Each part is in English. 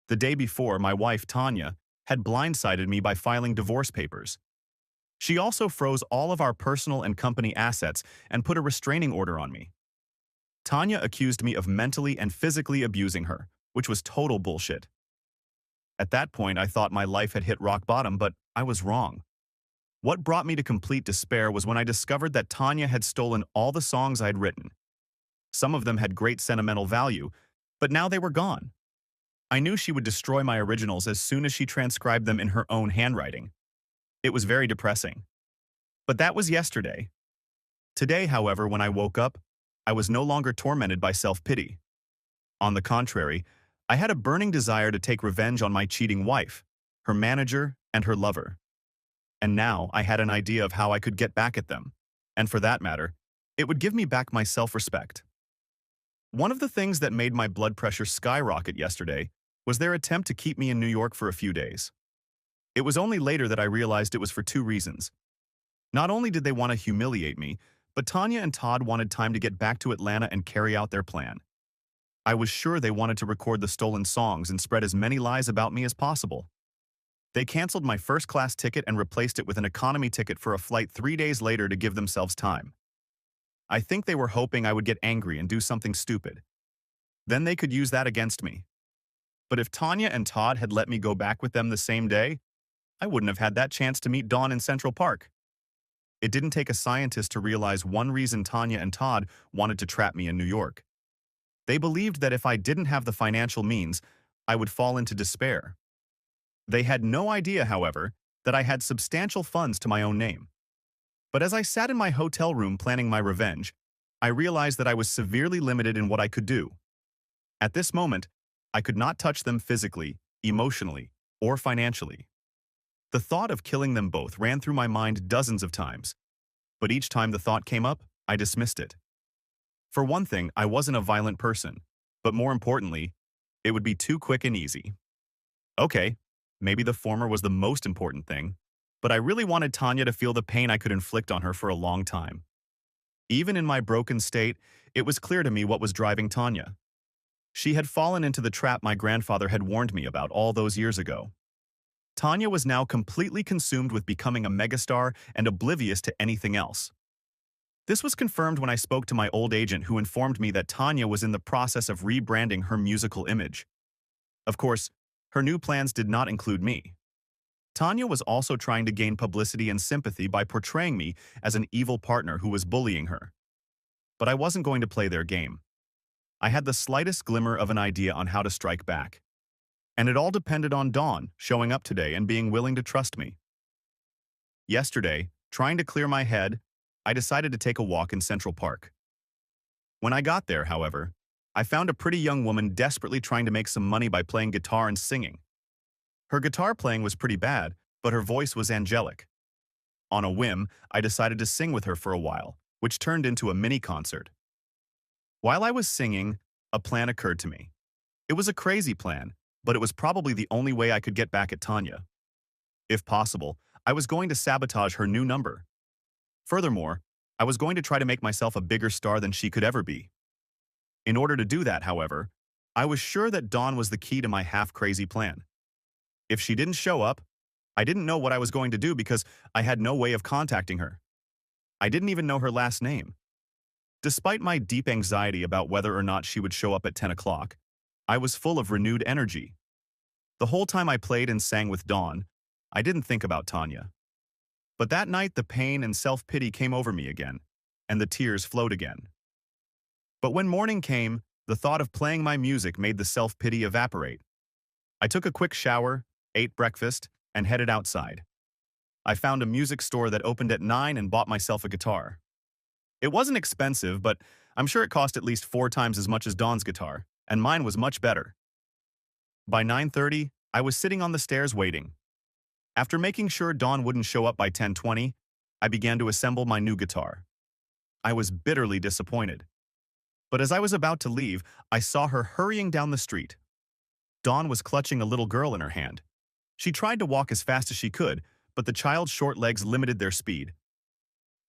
The day before, my wife, Tanya, had blindsided me by filing divorce papers. She also froze all of our personal and company assets and put a restraining order on me. Tanya accused me of mentally and physically abusing her, which was total bullshit. At that point, I thought my life had hit rock bottom, but I was wrong. What brought me to complete despair was when I discovered that Tanya had stolen all the songs I'd written. Some of them had great sentimental value, but now they were gone. I knew she would destroy my originals as soon as she transcribed them in her own handwriting. It was very depressing. But that was yesterday. Today, however, when I woke up, I was no longer tormented by self-pity. On the contrary, I had a burning desire to take revenge on my cheating wife, her manager, and her lover. And now I had an idea of how I could get back at them. And for that matter, it would give me back my self-respect. One of the things that made my blood pressure skyrocket yesterday was their attempt to keep me in New York for a few days. It was only later that I realized it was for two reasons. Not only did they want to humiliate me, but Tanya and Todd wanted time to get back to Atlanta and carry out their plan. I was sure they wanted to record the stolen songs and spread as many lies about me as possible. They canceled my first-class ticket and replaced it with an economy ticket for a flight 3 days later to give themselves time. I think they were hoping I would get angry and do something stupid. Then they could use that against me. But if Tanya and Todd had let me go back with them the same day, I wouldn't have had that chance to meet Dawn in Central Park. It didn't take a scientist to realize one reason Tanya and Todd wanted to trap me in New York. They believed that if I didn't have the financial means, I would fall into despair. They had no idea, however, that I had substantial funds to my own name. But as I sat in my hotel room planning my revenge, I realized that I was severely limited in what I could do. At this moment, I could not touch them physically, emotionally, or financially. The thought of killing them both ran through my mind dozens of times, but each time the thought came up, I dismissed it. For one thing, I wasn't a violent person, but more importantly, it would be too quick and easy. Okay, maybe the former was the most important thing, but I really wanted Tanya to feel the pain I could inflict on her for a long time. Even in my broken state, it was clear to me what was driving Tanya. She had fallen into the trap my grandfather had warned me about all those years ago. Tanya was now completely consumed with becoming a megastar and oblivious to anything else. This was confirmed when I spoke to my old agent, who informed me that Tanya was in the process of rebranding her musical image. Of course, her new plans did not include me. Tanya was also trying to gain publicity and sympathy by portraying me as an evil partner who was bullying her. But I wasn't going to play their game. I had the slightest glimmer of an idea on how to strike back. And it all depended on Dawn showing up today and being willing to trust me. Yesterday, trying to clear my head, I decided to take a walk in Central Park. When I got there, however, I found a pretty young woman desperately trying to make some money by playing guitar and singing. Her guitar playing was pretty bad, but her voice was angelic. On a whim, I decided to sing with her for a while, which turned into a mini concert. While I was singing, a plan occurred to me. It was a crazy plan, but it was probably the only way I could get back at Tanya. If possible, I was going to sabotage her new number. Furthermore, I was going to try to make myself a bigger star than she could ever be. In order to do that, however, I was sure that Dawn was the key to my half-crazy plan. If she didn't show up, I didn't know what I was going to do because I had no way of contacting her. I didn't even know her last name. Despite my deep anxiety about whether or not she would show up at 10 o'clock, I was full of renewed energy. The whole time I played and sang with Dawn, I didn't think about Tanya. But that night, the pain and self-pity came over me again, and the tears flowed again. But when morning came, the thought of playing my music made the self-pity evaporate. I took a quick shower, ate breakfast, and headed outside. I found a music store that opened at 9 and bought myself a guitar. It wasn't expensive, but I'm sure it cost at least 4 times as much as Dawn's guitar, and mine was much better. By 9:30, I was sitting on the stairs waiting. After making sure Dawn wouldn't show up by 10:20, I began to assemble my new guitar. I was bitterly disappointed. But as I was about to leave, I saw her hurrying down the street. Dawn was clutching a little girl in her hand. She tried to walk as fast as she could, but the child's short legs limited their speed.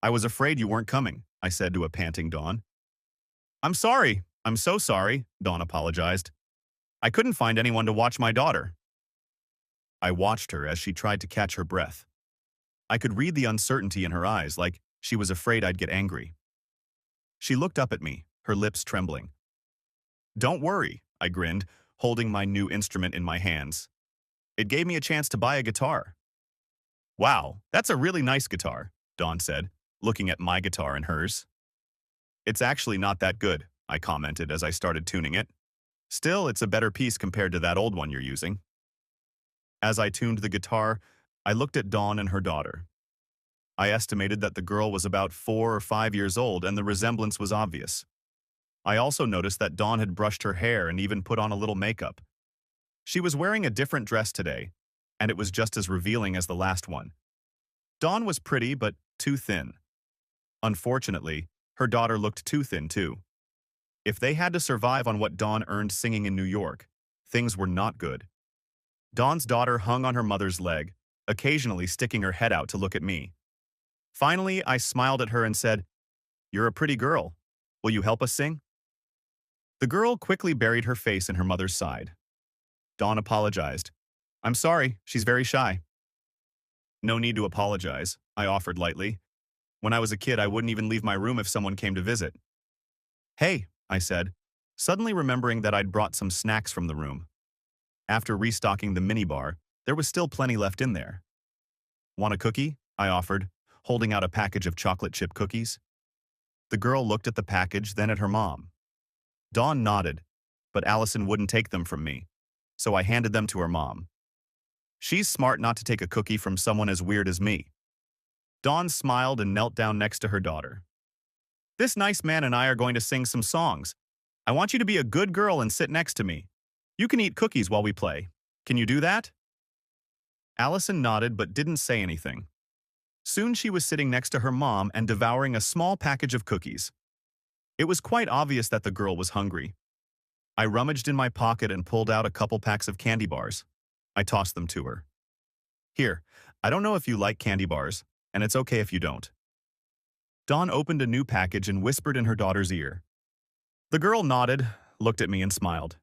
"I was afraid you weren't coming," I said to a panting Dawn. I'm so sorry," Dawn apologized. I couldn't find anyone to watch my daughter. I watched her as she tried to catch her breath. I could read the uncertainty in her eyes, like she was afraid I'd get angry. She looked up at me, her lips trembling. Don't worry, I grinned, holding my new instrument in my hands. It gave me a chance to buy a guitar. Wow, that's a really nice guitar, Dawn said, looking at my guitar and hers. It's actually not that good, I commented as I started tuning it. Still, it's a better piece compared to that old one you're using. As I tuned the guitar, I looked at Dawn and her daughter. I estimated that the girl was about 4 or 5 years old, and the resemblance was obvious. I also noticed that Dawn had brushed her hair and even put on a little makeup. She was wearing a different dress today, and it was just as revealing as the last one. Dawn was pretty, but too thin. Unfortunately, her daughter looked too thin too. If they had to survive on what Dawn earned singing in New York, things were not good. Dawn's daughter hung on her mother's leg, occasionally sticking her head out to look at me. Finally, I smiled at her and said, "You're a pretty girl. Will you help us sing?" The girl quickly buried her face in her mother's side. Dawn apologized. "I'm sorry, she's very shy." "No need to apologize," I offered lightly. "When I was a kid, I wouldn't even leave my room if someone came to visit." "Hey," I said, suddenly remembering that I'd brought some snacks from the room. After restocking the minibar, there was still plenty left in there. "Want a cookie?" I offered, holding out a package of chocolate chip cookies. The girl looked at the package, then at her mom. Dawn nodded, but Allison wouldn't take them from me, so I handed them to her mom. She's smart not to take a cookie from someone as weird as me. Dawn smiled and knelt down next to her daughter. "This nice man and I are going to sing some songs. I want you to be a good girl and sit next to me. You can eat cookies while we play. Can you do that?" Allison nodded but didn't say anything. Soon she was sitting next to her mom and devouring a small package of cookies. It was quite obvious that the girl was hungry. I rummaged in my pocket and pulled out a couple packs of candy bars. I tossed them to her. "Here, I don't know if you like candy bars, and it's okay if you don't." Dawn opened a new package and whispered in her daughter's ear. The girl nodded, looked at me and smiled.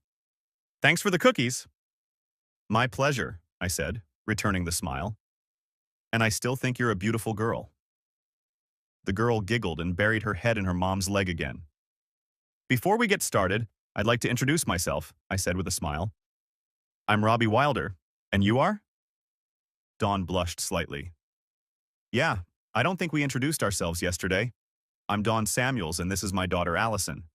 "Thanks for the cookies." "My pleasure," I said, returning the smile. "And I still think you're a beautiful girl." The girl giggled and buried her head in her mom's leg again. "Before we get started, I'd like to introduce myself," I said with a smile. "I'm Robbie Wilder. And you are?" Dawn blushed slightly. "Yeah, I don't think we introduced ourselves yesterday. I'm Dawn Samuels, and this is my daughter Allison."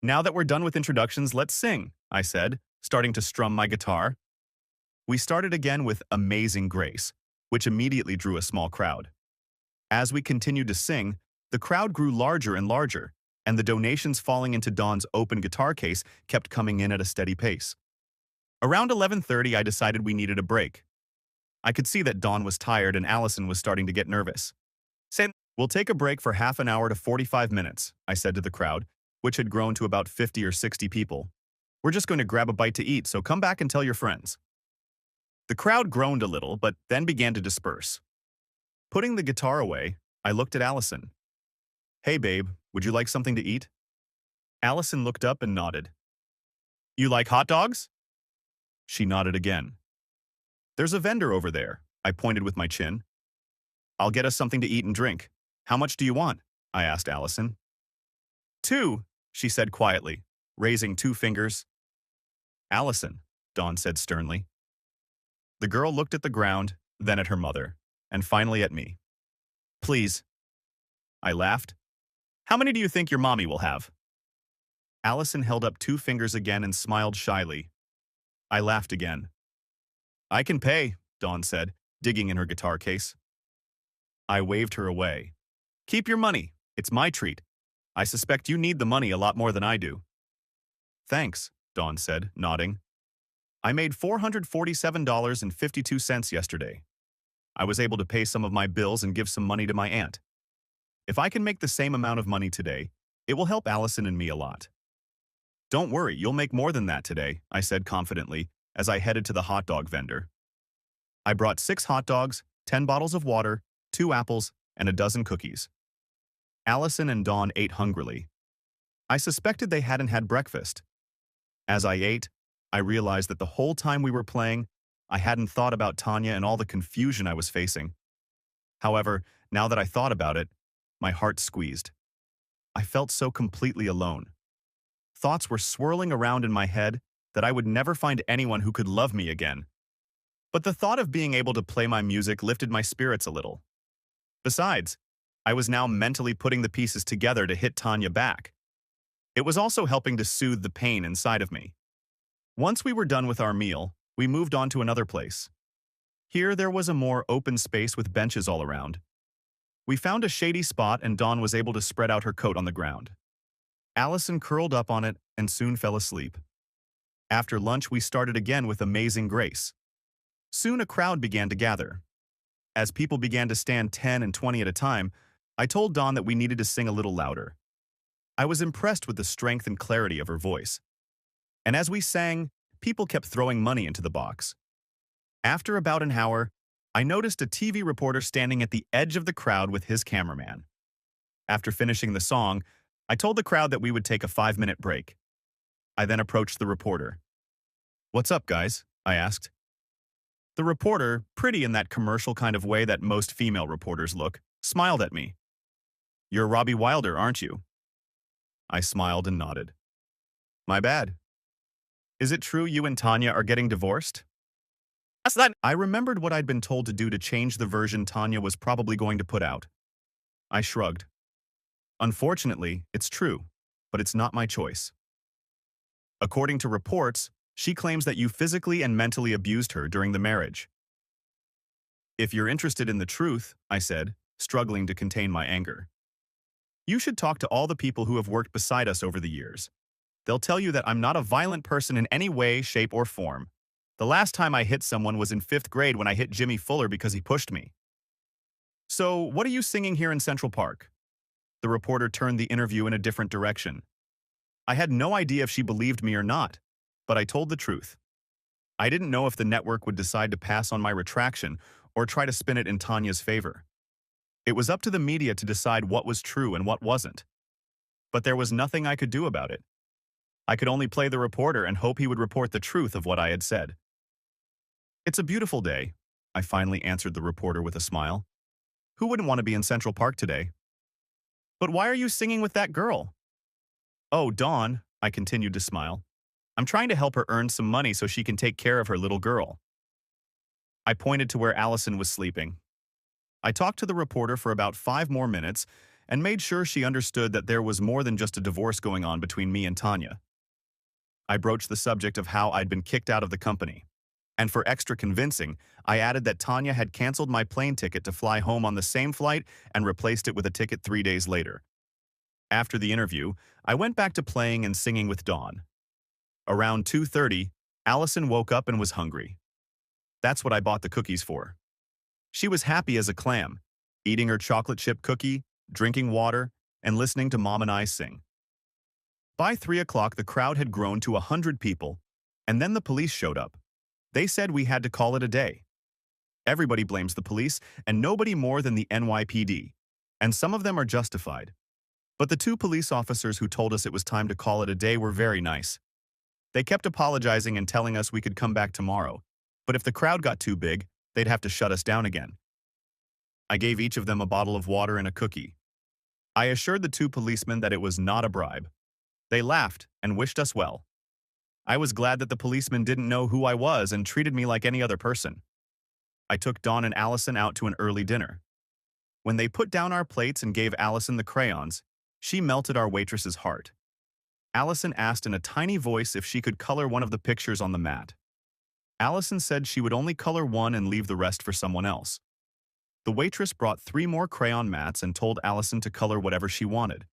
"Now that we're done with introductions, let's sing," I said, starting to strum my guitar. We started again with Amazing Grace, which immediately drew a small crowd. As we continued to sing, the crowd grew larger and larger, and the donations falling into Dawn's open guitar case kept coming in at a steady pace. Around 11:30, I decided we needed a break. I could see that Dawn was tired and Allison was starting to get nervous. "We'll take a break for half an hour to 45 minutes, I said to the crowd, which had grown to about 50 or 60 people. "We're just going to grab a bite to eat, so come back and tell your friends." The crowd groaned a little, but then began to disperse. Putting the guitar away, I looked at Allison. "Hey, babe, would you like something to eat?" Allison looked up and nodded. "You like hot dogs?" She nodded again. "There's a vendor over there," I pointed with my chin. "I'll get us something to eat and drink. How much do you want?" I asked Allison. "2," she said quietly, raising 2 fingers. "Allison," Dawn said sternly. The girl looked at the ground, then at her mother, and finally at me. "Please." I laughed. "How many do you think your mommy will have?" Allison held up 2 fingers again and smiled shyly. I laughed again. "I can pay," Dawn said, digging in her guitar case. I waved her away. "Keep your money. It's my treat. I suspect you need the money a lot more than I do." "Thanks," Dawn said, nodding. "I made $447.52 yesterday. I was able to pay some of my bills and give some money to my aunt. If I can make the same amount of money today, it will help Allison and me a lot." "Don't worry, you'll make more than that today," I said confidently as I headed to the hot dog vendor. I brought 6 hot dogs, 10 bottles of water, 2 apples, and a dozen cookies. Allison and Dawn ate hungrily. I suspected they hadn't had breakfast. As I ate, I realized that the whole time we were playing, I hadn't thought about Tanya and all the confusion I was facing. However, now that I thought about it, my heart squeezed. I felt so completely alone. Thoughts were swirling around in my head that I would never find anyone who could love me again. But the thought of being able to play my music lifted my spirits a little. Besides, I was now mentally putting the pieces together to hit Tanya back. It was also helping to soothe the pain inside of me. Once we were done with our meal, we moved on to another place. Here there was a more open space with benches all around. We found a shady spot and Dawn was able to spread out her coat on the ground. Allison curled up on it and soon fell asleep. After lunch, we started again with amazing grace. Soon a crowd began to gather. As people began to stand 10 and 20 at a time, I told Dawn that we needed to sing a little louder. I was impressed with the strength and clarity of her voice. And as we sang, people kept throwing money into the box. After about an hour, I noticed a TV reporter standing at the edge of the crowd with his cameraman. After finishing the song, I told the crowd that we would take a 5-minute break. I then approached the reporter. "What's up, guys?" I asked. The reporter, pretty in that commercial kind of way that most female reporters look, smiled at me. "You're Robbie Wilder, aren't you?" I smiled and nodded. "My bad. Is it true you and Tanya are getting divorced?" I remembered what I'd been told to do to change the version Tanya was probably going to put out. I shrugged. "Unfortunately, it's true, but it's not my choice. According to reports, she claims that you physically and mentally abused her during the marriage." "If you're interested in the truth," I said, struggling to contain my anger, "you should talk to all the people who have worked beside us over the years. They'll tell you that I'm not a violent person in any way, shape, or form. The last time I hit someone was in 5th grade when I hit Jimmy Fuller because he pushed me." "So, what are you singing here in Central Park?" The reporter turned the interview in a different direction. I had no idea if she believed me or not, but I told the truth. I didn't know if the network would decide to pass on my retraction or try to spin it in Tanya's favor. It was up to the media to decide what was true and what wasn't. But there was nothing I could do about it. I could only play the reporter and hope he would report the truth of what I had said. "It's a beautiful day," I finally answered the reporter with a smile. "Who wouldn't want to be in Central Park today?" "But why are you singing with that girl?" "Oh, Dawn," I continued to smile. "I'm trying to help her earn some money so she can take care of her little girl." I pointed to where Allison was sleeping. I talked to the reporter for about 5 more minutes and made sure she understood that there was more than just a divorce going on between me and Tanya. I broached the subject of how I'd been kicked out of the company. And for extra convincing, I added that Tanya had canceled my plane ticket to fly home on the same flight and replaced it with a ticket 3 days later. After the interview, I went back to playing and singing with Dawn. Around 2:30, Allison woke up and was hungry. That's what I bought the cookies for. She was happy as a clam, eating her chocolate chip cookie, drinking water, and listening to Mom and I sing. By 3 o'clock, the crowd had grown to 100 people, and then the police showed up. They said we had to call it a day. Everybody blames the police, and nobody more than the NYPD, and some of them are justified. But the 2 police officers who told us it was time to call it a day were very nice. They kept apologizing and telling us we could come back tomorrow, but if the crowd got too big, they'd have to shut us down again. I gave each of them a bottle of water and a cookie. I assured the 2 policemen that it was not a bribe. They laughed and wished us well. I was glad that the policemen didn't know who I was and treated me like any other person. I took Dawn and Allison out to an early dinner. When they put down our plates and gave Allison the crayons, she melted our waitress's heart. Allison asked in a tiny voice if she could color one of the pictures on the mat. Allison said she would only color one and leave the rest for someone else. The waitress brought 3 more crayon mats and told Allison to color whatever she wanted.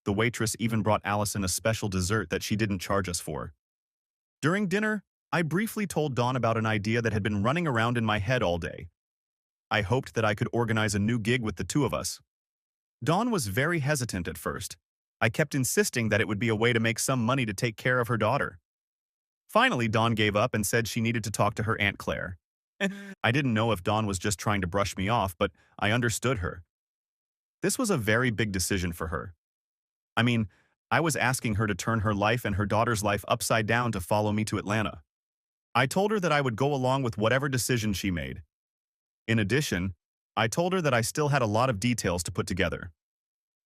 The waitress even brought Allison a special dessert that she didn't charge us for. During dinner, I briefly told Dawn about an idea that had been running around in my head all day. I hoped that I could organize a new gig with the 2 of us. Dawn was very hesitant at first. I kept insisting that it would be a way to make some money to take care of her daughter. Finally, Dawn gave up and said she needed to talk to her Aunt Claire. I didn't know if Dawn was just trying to brush me off, but I understood her. This was a very big decision for her. I mean, I was asking her to turn her life and her daughter's life upside down to follow me to Atlanta. I told her that I would go along with whatever decision she made. In addition, I told her that I still had a lot of details to put together.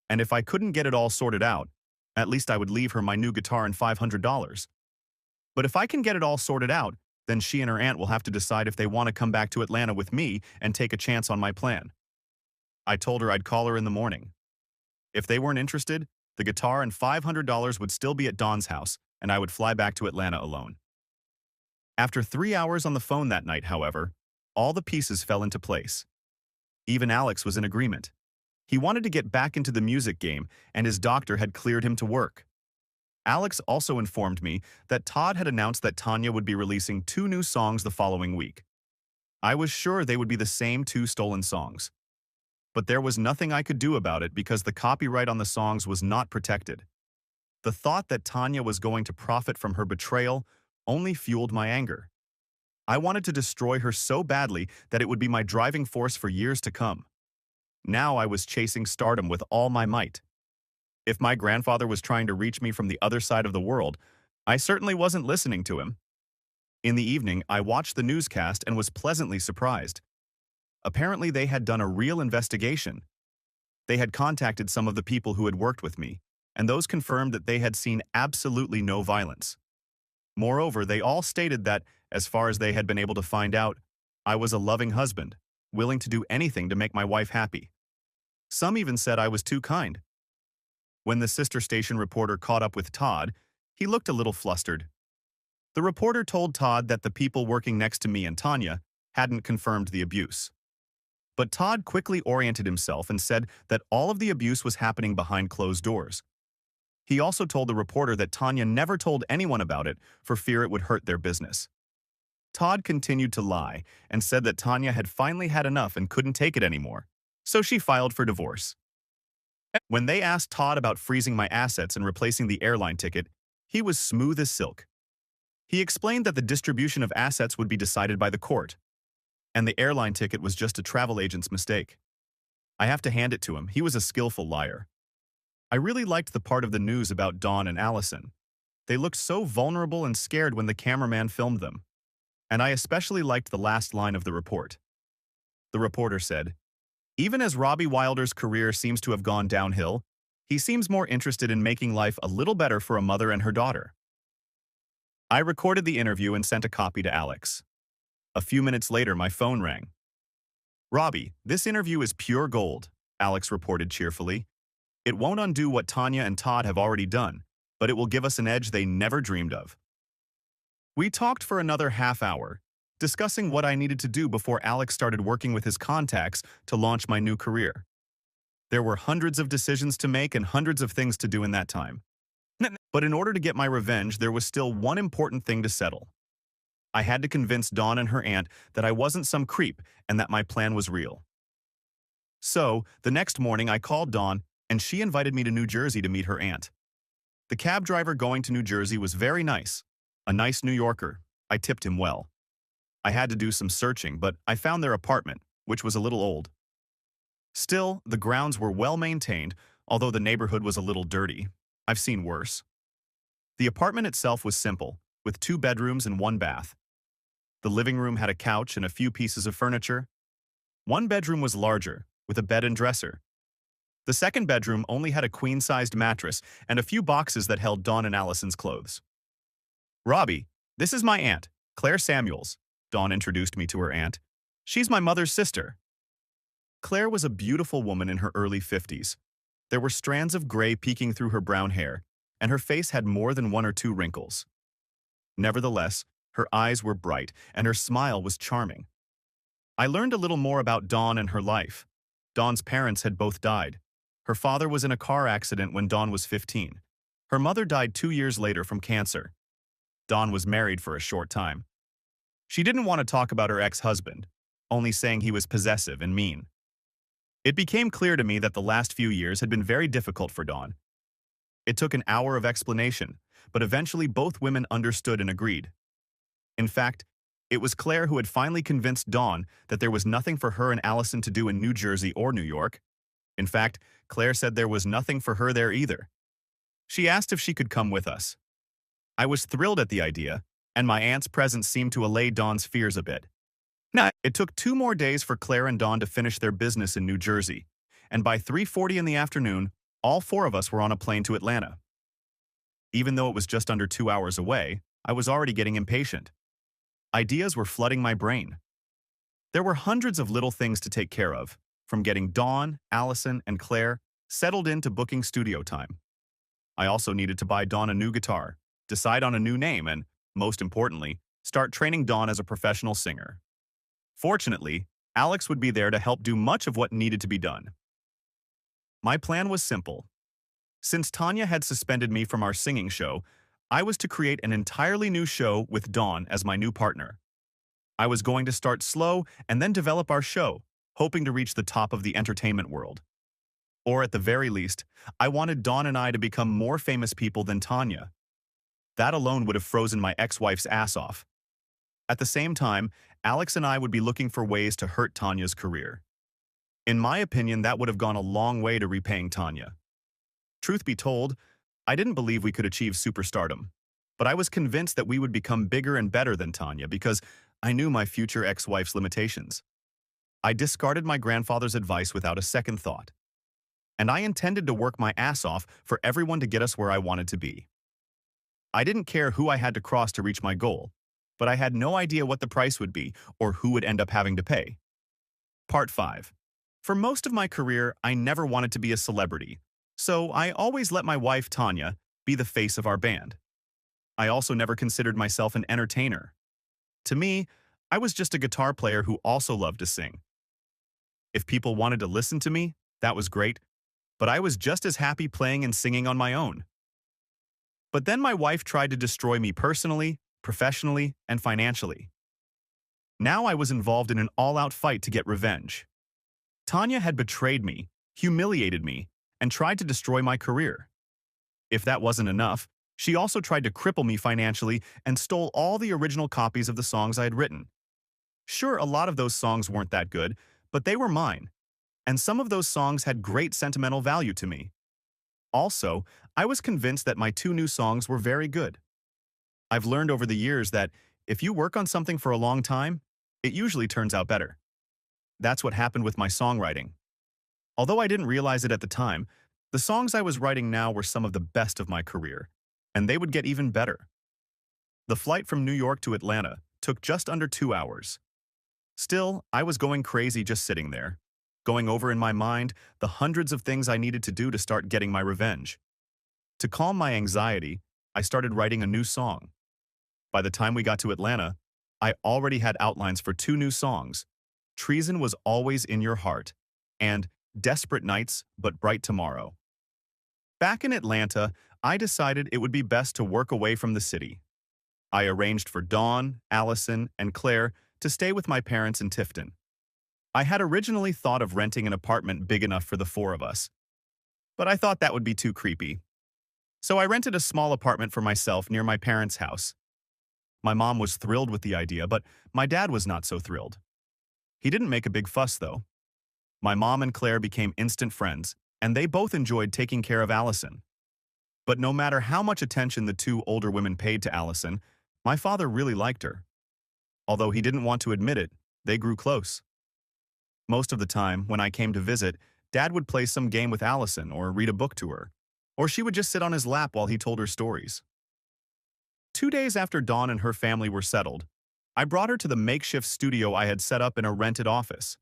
And if I couldn't get it all sorted out, at least I would leave her my new guitar and $500. But if I can get it all sorted out, then she and her aunt will have to decide if they want to come back to Atlanta with me and take a chance on my plan. I told her I'd call her in the morning. If they weren't interested, the guitar and $500 would still be at Dawn's house, and I would fly back to Atlanta alone. After 3 hours on the phone that night, however, all the pieces fell into place. Even Alex was in agreement. He wanted to get back into the music game, and his doctor had cleared him to work. Alex also informed me that Todd had announced that Tanya would be releasing 2 new songs the following week. I was sure they would be the same 2 stolen songs. But there was nothing I could do about it because the copyright on the songs was not protected. The thought that Tanya was going to profit from her betrayal only fueled my anger. I wanted to destroy her so badly that it would be my driving force for years to come. Now I was chasing stardom with all my might. If my grandfather was trying to reach me from the other side of the world, I certainly wasn't listening to him. In the evening, I watched the newscast and was pleasantly surprised. Apparently, they had done a real investigation. They had contacted some of the people who had worked with me, and those confirmed that they had seen absolutely no violence. Moreover, they all stated that, as far as they had been able to find out, I was a loving husband, willing to do anything to make my wife happy. Some even said I was too kind. When the sister station reporter caught up with Todd, he looked a little flustered. The reporter told Todd that the people working next to me and Tanya hadn't confirmed the abuse. But Todd quickly oriented himself and said that all of the abuse was happening behind closed doors. He also told the reporter that Tanya never told anyone about it for fear it would hurt their business. Todd continued to lie and said that Tanya had finally had enough and couldn't take it anymore, so she filed for divorce. When they asked Todd about freezing my assets and replacing the airline ticket, he was smooth as silk. He explained that the distribution of assets would be decided by the court, and the airline ticket was just a travel agent's mistake. I have to hand it to him, he was a skillful liar. I really liked the part of the news about Dawn and Allison. They looked so vulnerable and scared when the cameraman filmed them. And I especially liked the last line of the report. The reporter said, "Even as Robbie Wilder's career seems to have gone downhill, he seems more interested in making life a little better for a mother and her daughter." I recorded the interview and sent a copy to Alex. A few minutes later, my phone rang. "Robbie, this interview is pure gold," Alex reported cheerfully. "It won't undo what Tanya and Todd have already done, but it will give us an edge they never dreamed of." We talked for another half hour, discussing what I needed to do before Alex started working with his contacts to launch my new career. There were hundreds of decisions to make and hundreds of things to do in that time. But in order to get my revenge, there was still one important thing to settle. I had to convince Dawn and her aunt that I wasn't some creep and that my plan was real. So, the next morning I called Dawn, and she invited me to New Jersey to meet her aunt. The cab driver going to New Jersey was very nice. A nice New Yorker. I tipped him well. I had to do some searching, but I found their apartment, which was a little old. Still, the grounds were well maintained, although the neighborhood was a little dirty. I've seen worse. The apartment itself was simple, with 2 bedrooms and 1 bath. The living room had a couch and a few pieces of furniture. One bedroom was larger, with a bed and dresser. The second bedroom only had a queen-sized mattress and a few boxes that held Dawn and Allison's clothes. "Robbie, this is my aunt, Claire Samuels," Dawn introduced me to her aunt. "She's my mother's sister." Claire was a beautiful woman in her early 50s. There were strands of gray peeking through her brown hair, and her face had more than 1 or 2 wrinkles. Nevertheless, her eyes were bright, and her smile was charming. I learned a little more about Dawn and her life. Dawn's parents had both died. Her father was in a car accident when Dawn was 15. Her mother died 2 years later from cancer. Dawn was married for a short time. She didn't want to talk about her ex-husband, only saying he was possessive and mean. It became clear to me that the last few years had been very difficult for Dawn. It took an hour of explanation, but eventually both women understood and agreed. In fact, it was Claire who had finally convinced Dawn that there was nothing for her and Allison to do in New Jersey or New York. In fact, Claire said there was nothing for her there either. She asked if she could come with us. I was thrilled at the idea, and my aunt's presence seemed to allay Dawn's fears a bit. Now, it took 2 more days for Claire and Dawn to finish their business in New Jersey, and by 3:40 in the afternoon, all four of us were on a plane to Atlanta. Even though it was just under 2 hours away, I was already getting impatient. Ideas were flooding my brain. There were hundreds of little things to take care of, from getting Dawn, Allison, and Claire settled into booking studio time. I also needed to buy Dawn a new guitar, decide on a new name, and, most importantly, start training Dawn as a professional singer. Fortunately, Alex would be there to help do much of what needed to be done. My plan was simple. Since Tanya had suspended me from our singing show, I was to create an entirely new show with Dawn as my new partner. I was going to start slow and then develop our show, hoping to reach the top of the entertainment world. Or at the very least, I wanted Dawn and I to become more famous people than Tanya. That alone would have frozen my ex-wife's ass off. At the same time, Alex and I would be looking for ways to hurt Tanya's career. In my opinion, that would have gone a long way to repaying Tanya. Truth be told, I didn't believe we could achieve superstardom, but I was convinced that we would become bigger and better than Tanya because I knew my future ex-wife's limitations. I discarded my grandfather's advice without a second thought, and I intended to work my ass off for everyone to get us where I wanted to be. I didn't care who I had to cross to reach my goal, but I had no idea what the price would be or who would end up having to pay. Part 5. For most of my career, I never wanted to be a celebrity, so I always let my wife, Tanya, be the face of our band. I also never considered myself an entertainer. To me, I was just a guitar player who also loved to sing. If people wanted to listen to me, that was great, but I was just as happy playing and singing on my own. But then my wife tried to destroy me personally, professionally, and financially. Now I was involved in an all-out fight to get revenge. Tanya had betrayed me, humiliated me, and tried to destroy my career. If that wasn't enough, she also tried to cripple me financially and stole all the original copies of the songs I had written. Sure, a lot of those songs weren't that good, but they were mine, and some of those songs had great sentimental value to me. Also, I was convinced that my 2 new songs were very good. I've learned over the years that if you work on something for a long time, it usually turns out better. That's what happened with my songwriting. Although I didn't realize it at the time, the songs I was writing now were some of the best of my career, and they would get even better. The flight from New York to Atlanta took just under 2 hours. Still, I was going crazy just sitting there, going over in my mind the hundreds of things I needed to do to start getting my revenge. To calm my anxiety, I started writing a new song. By the time we got to Atlanta, I already had outlines for 2 new songs, Treason Was Always in Your Heart, and Desperate Nights But Bright Tomorrow. Back in Atlanta, I decided it would be best to work away from the city. I arranged for Dawn, Allison, and Claire to stay with my parents in Tifton. I had originally thought of renting an apartment big enough for the 4 of us, but I thought that would be too creepy. So I rented a small apartment for myself near my parents' house. My mom was thrilled with the idea, but my dad was not so thrilled. He didn't make a big fuss, though. My mom and Claire became instant friends, and they both enjoyed taking care of Allison. But no matter how much attention the 2 older women paid to Allison, my father really liked her. Although he didn't want to admit it, they grew close. Most of the time, when I came to visit, Dad would play some game with Allison or read a book to her, or she would just sit on his lap while he told her stories. 2 days after Dawn and her family were settled, I brought her to the makeshift studio I had set up in a rented office.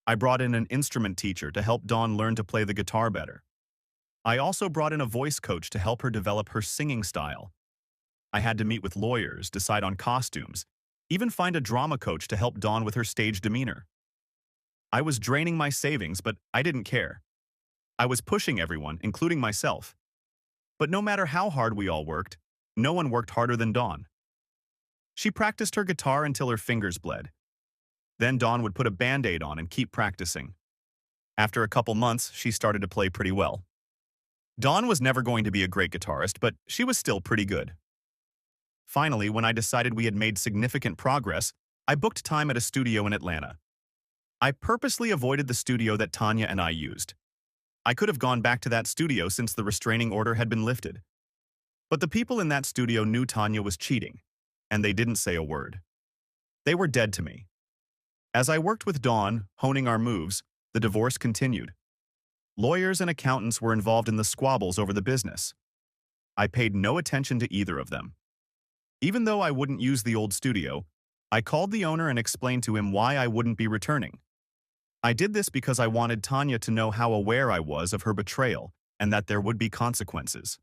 I brought in an instrument teacher to help Dawn learn to play the guitar better. I also brought in a voice coach to help her develop her singing style. I had to meet with lawyers, decide on costumes, even find a drama coach to help Dawn with her stage demeanor. I was draining my savings, but I didn't care. I was pushing everyone, including myself. But no matter how hard we all worked, no one worked harder than Dawn. She practiced her guitar until her fingers bled. Then Dawn would put a Band-Aid on and keep practicing. After a couple months, she started to play pretty well. Dawn was never going to be a great guitarist, but she was still pretty good. Finally, when I decided we had made significant progress, I booked time at a studio in Atlanta. I purposely avoided the studio that Tanya and I used. I could have gone back to that studio since the restraining order had been lifted. But the people in that studio knew Tanya was cheating, and they didn't say a word. They were dead to me. As I worked with Dawn, honing our moves, the divorce continued. Lawyers and accountants were involved in the squabbles over the business. I paid no attention to either of them. Even though I wouldn't use the old studio, I called the owner and explained to him why I wouldn't be returning. I did this because I wanted Tanya to know how aware I was of her betrayal and that there would be consequences.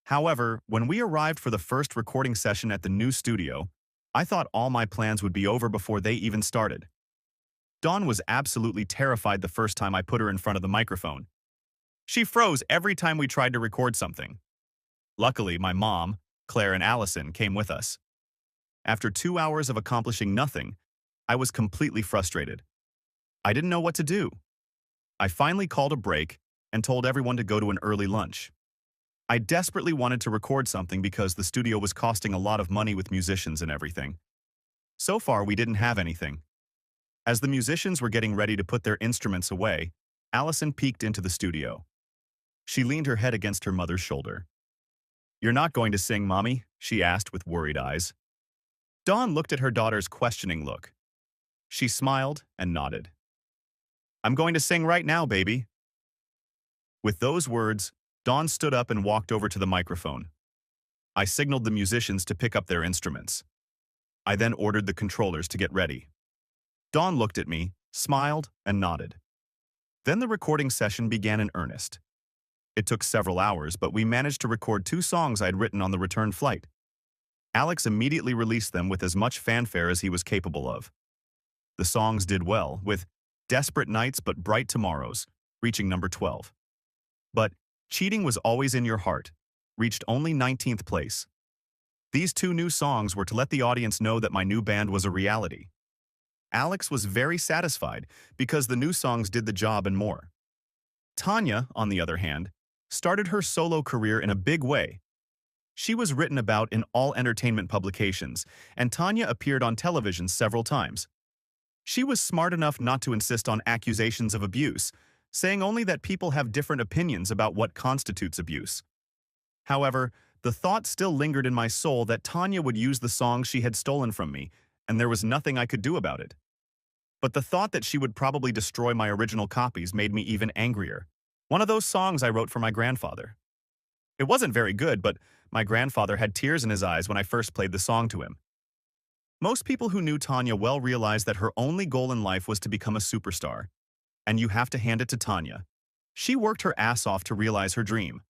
However, when we arrived for the first recording session at the new studio, I thought all my plans would be over before they even started. Dawn was absolutely terrified the first time I put her in front of the microphone. She froze every time we tried to record something. Luckily, my mom, Claire, and Allison came with us. After 2 hours of accomplishing nothing, I was completely frustrated. I didn't know what to do. I finally called a break and told everyone to go to an early lunch. I desperately wanted to record something because the studio was costing a lot of money with musicians and everything. So far, we didn't have anything. As the musicians were getting ready to put their instruments away, Allison peeked into the studio. She leaned her head against her mother's shoulder. "You're not going to sing, Mommy?" she asked with worried eyes. Dawn looked at her daughter's questioning look. She smiled and nodded. "I'm going to sing right now, baby." With those words, Dawn stood up and walked over to the microphone. I signaled the musicians to pick up their instruments. I then ordered the controllers to get ready. Dawn looked at me, smiled, and nodded. Then the recording session began in earnest. It took several hours, but we managed to record 2 songs I'd written on the return flight. Alex immediately released them with as much fanfare as he was capable of. The songs did well, with "Desperate Nights But Bright Tomorrows" reaching number 12. But "Cheating Was Always in Your Heart" reached only 19th place. These 2 new songs were to let the audience know that my new band was a reality. Alex was very satisfied because the new songs did the job and more. Tanya, on the other hand, started her solo career in a big way. She was written about in all entertainment publications, and Tanya appeared on television several times. She was smart enough not to insist on accusations of abuse, saying only that people have different opinions about what constitutes abuse. However, the thought still lingered in my soul that Tanya would use the songs she had stolen from me, and there was nothing I could do about it. But the thought that she would probably destroy my original copies made me even angrier. One of those songs I wrote for my grandfather. It wasn't very good, but my grandfather had tears in his eyes when I first played the song to him. Most people who knew Tanya well realized that her only goal in life was to become a superstar. And you have to hand it to Tanya. She worked her ass off to realize her dream.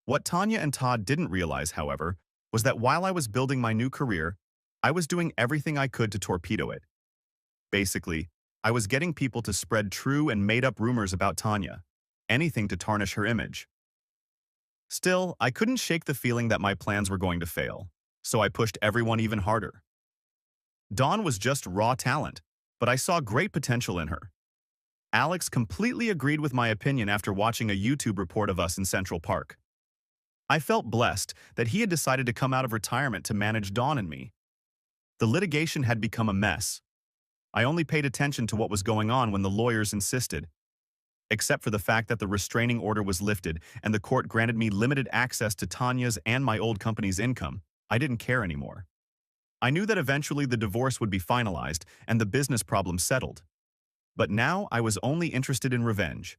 What Tanya and Todd didn't realize, however, was that while I was building my new career, I was doing everything I could to torpedo it. Basically, I was getting people to spread true and made-up rumors about Tanya, anything to tarnish her image. Still, I couldn't shake the feeling that my plans were going to fail, so I pushed everyone even harder. Dawn was just raw talent, but I saw great potential in her. Alex completely agreed with my opinion after watching a YouTube report of us in Central Park. I felt blessed that he had decided to come out of retirement to manage Dawn and me. The litigation had become a mess. I only paid attention to what was going on when the lawyers insisted. Except for the fact that the restraining order was lifted and the court granted me limited access to Tanya's and my old company's income, I didn't care anymore. I knew that eventually the divorce would be finalized and the business problem settled. But now I was only interested in revenge.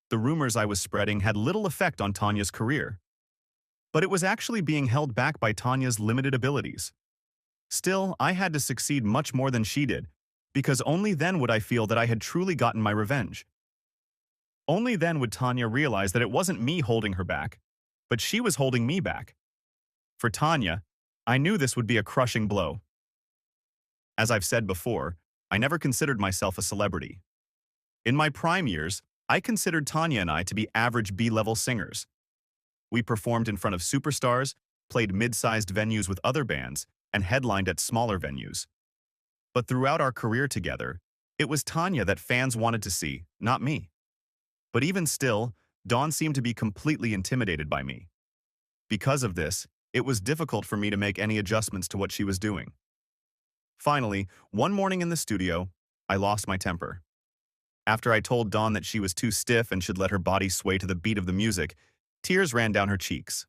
The rumors I was spreading had little effect on Tanya's career. But it was actually being held back by Tanya's limited abilities. Still, I had to succeed much more than she did, because only then would I feel that I had truly gotten my revenge. Only then would Tanya realize that it wasn't me holding her back, but she was holding me back. For Tanya, I knew this would be a crushing blow. As I've said before, I never considered myself a celebrity. In my prime years, I considered Tanya and I to be average B-level singers. We performed in front of superstars, played mid-sized venues with other bands, and headlined at smaller venues. But throughout our career together, it was Tanya that fans wanted to see, not me. But even still, Dawn seemed to be completely intimidated by me. Because of this, it was difficult for me to make any adjustments to what she was doing. Finally, one morning in the studio, I lost my temper. After I told Dawn that she was too stiff and should let her body sway to the beat of the music, tears ran down her cheeks.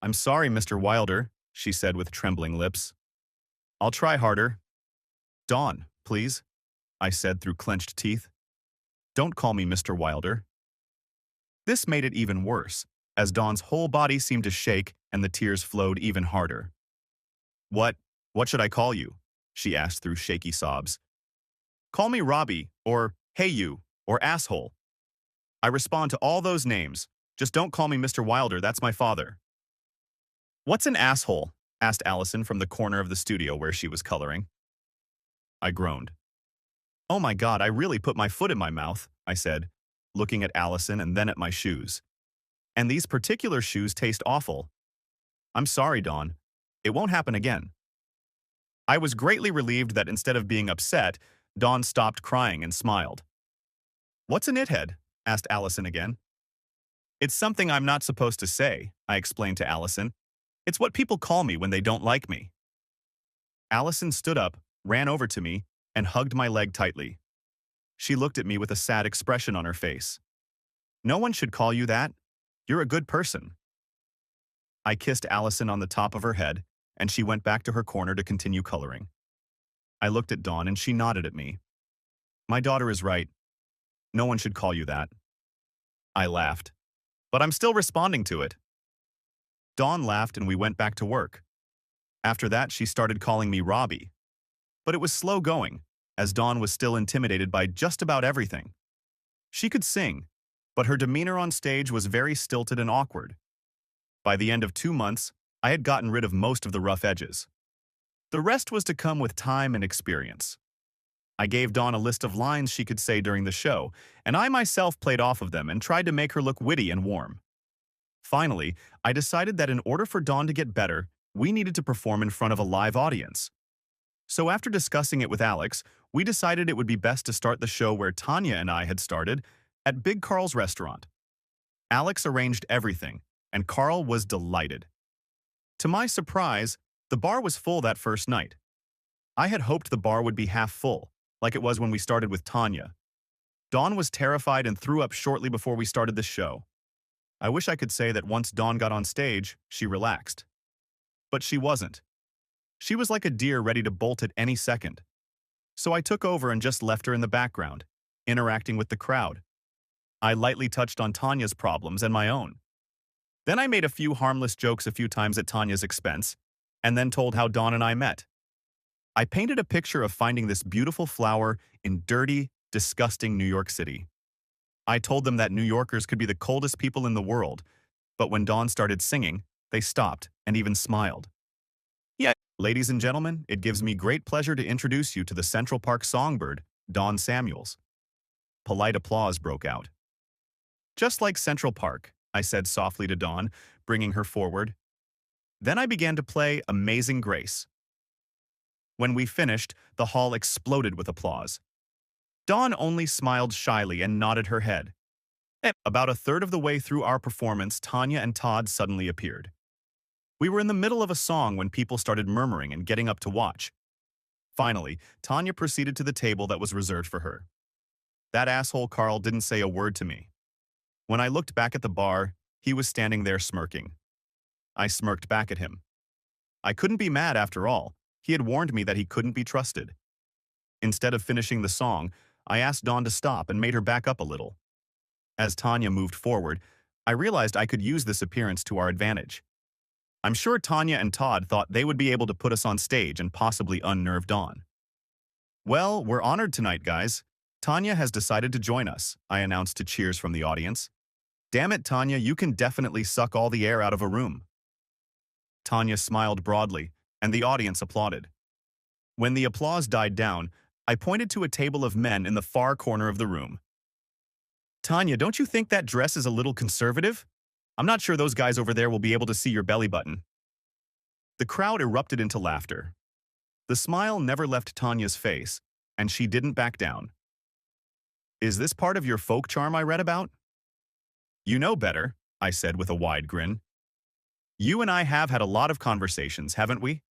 "I'm sorry, Mr. Wilder," she said with trembling lips. "I'll try harder." "Dawn, please," I said through clenched teeth. "Don't call me Mr. Wilder." This made it even worse, as Dawn's whole body seemed to shake and the tears flowed even harder. What should I call you?" she asked through shaky sobs. "Call me Robbie, or hey you, or asshole. I respond to all those names. Just don't call me Mr. Wilder, that's my father." "What's an asshole?" asked Allison from the corner of the studio where she was coloring. I groaned. "Oh my God, I really put my foot in my mouth," I said, looking at Allison and then at my shoes. "And these particular shoes taste awful. I'm sorry, Dawn. It won't happen again." I was greatly relieved that instead of being upset, Dawn stopped crying and smiled. "What's a knit-head?" asked Allison again. "It's something I'm not supposed to say," I explained to Allison. "It's what people call me when they don't like me." Allison stood up, ran over to me, and hugged my leg tightly. She looked at me with a sad expression on her face. "No one should call you that. You're a good person." I kissed Allison on the top of her head, and she went back to her corner to continue coloring. I looked at Dawn and she nodded at me. "My daughter is right. No one should call you that." I laughed. "But I'm still responding to it." Dawn laughed and we went back to work. After that, she started calling me Robbie. But it was slow going, as Dawn was still intimidated by just about everything. She could sing, but her demeanor on stage was very stilted and awkward. By the end of 2 months, I had gotten rid of most of the rough edges. The rest was to come with time and experience. I gave Dawn a list of lines she could say during the show, and I myself played off of them and tried to make her look witty and warm. Finally, I decided that in order for Dawn to get better, we needed to perform in front of a live audience. So after discussing it with Alex, we decided it would be best to start the show where Tanya and I had started, at Big Carl's restaurant. Alex arranged everything, and Carl was delighted. To my surprise, the bar was full that first night. I had hoped the bar would be half full, like it was when we started with Tanya. Dawn was terrified and threw up shortly before we started the show. I wish I could say that once Dawn got on stage, she relaxed. But she wasn't. She was like a deer ready to bolt at any second. So I took over and just left her in the background, interacting with the crowd. I lightly touched on Tanya's problems and my own. Then I made a few harmless jokes a few times at Tanya's expense, and then told how Dawn and I met. I painted a picture of finding this beautiful flower in dirty, disgusting New York City. I told them that New Yorkers could be the coldest people in the world, but when Dawn started singing, they stopped and even smiled. Yeah, ladies and gentlemen, it gives me great pleasure to introduce you to the Central Park songbird, Dawn Samuels. Polite applause broke out. "Just like Central Park," I said softly to Dawn, bringing her forward. Then I began to play Amazing Grace. When we finished, the hall exploded with applause. Dawn only smiled shyly and nodded her head. About a third of the way through our performance, Tanya and Todd suddenly appeared. We were in the middle of a song when people started murmuring and getting up to watch. Finally, Tanya proceeded to the table that was reserved for her. That asshole Carl didn't say a word to me. When I looked back at the bar, he was standing there smirking. I smirked back at him. I couldn't be mad after all. He had warned me that he couldn't be trusted. Instead of finishing the song, I asked Dawn to stop and made her back up a little. As Tanya moved forward, I realized I could use this appearance to our advantage. I'm sure Tanya and Todd thought they would be able to put us on stage and possibly unnerve Dawn. "Well, we're honored tonight, guys. Tanya has decided to join us," I announced to cheers from the audience. "Damn it, Tanya, you can definitely suck all the air out of a room." Tanya smiled broadly, and the audience applauded. When the applause died down, I pointed to a table of men in the far corner of the room. "Tanya, don't you think that dress is a little conservative? I'm not sure those guys over there will be able to see your belly button." The crowd erupted into laughter. The smile never left Tanya's face, and she didn't back down. "Is this part of your folk charm I read about?" "You know better," I said with a wide grin. "You and I have had a lot of conversations, haven't we?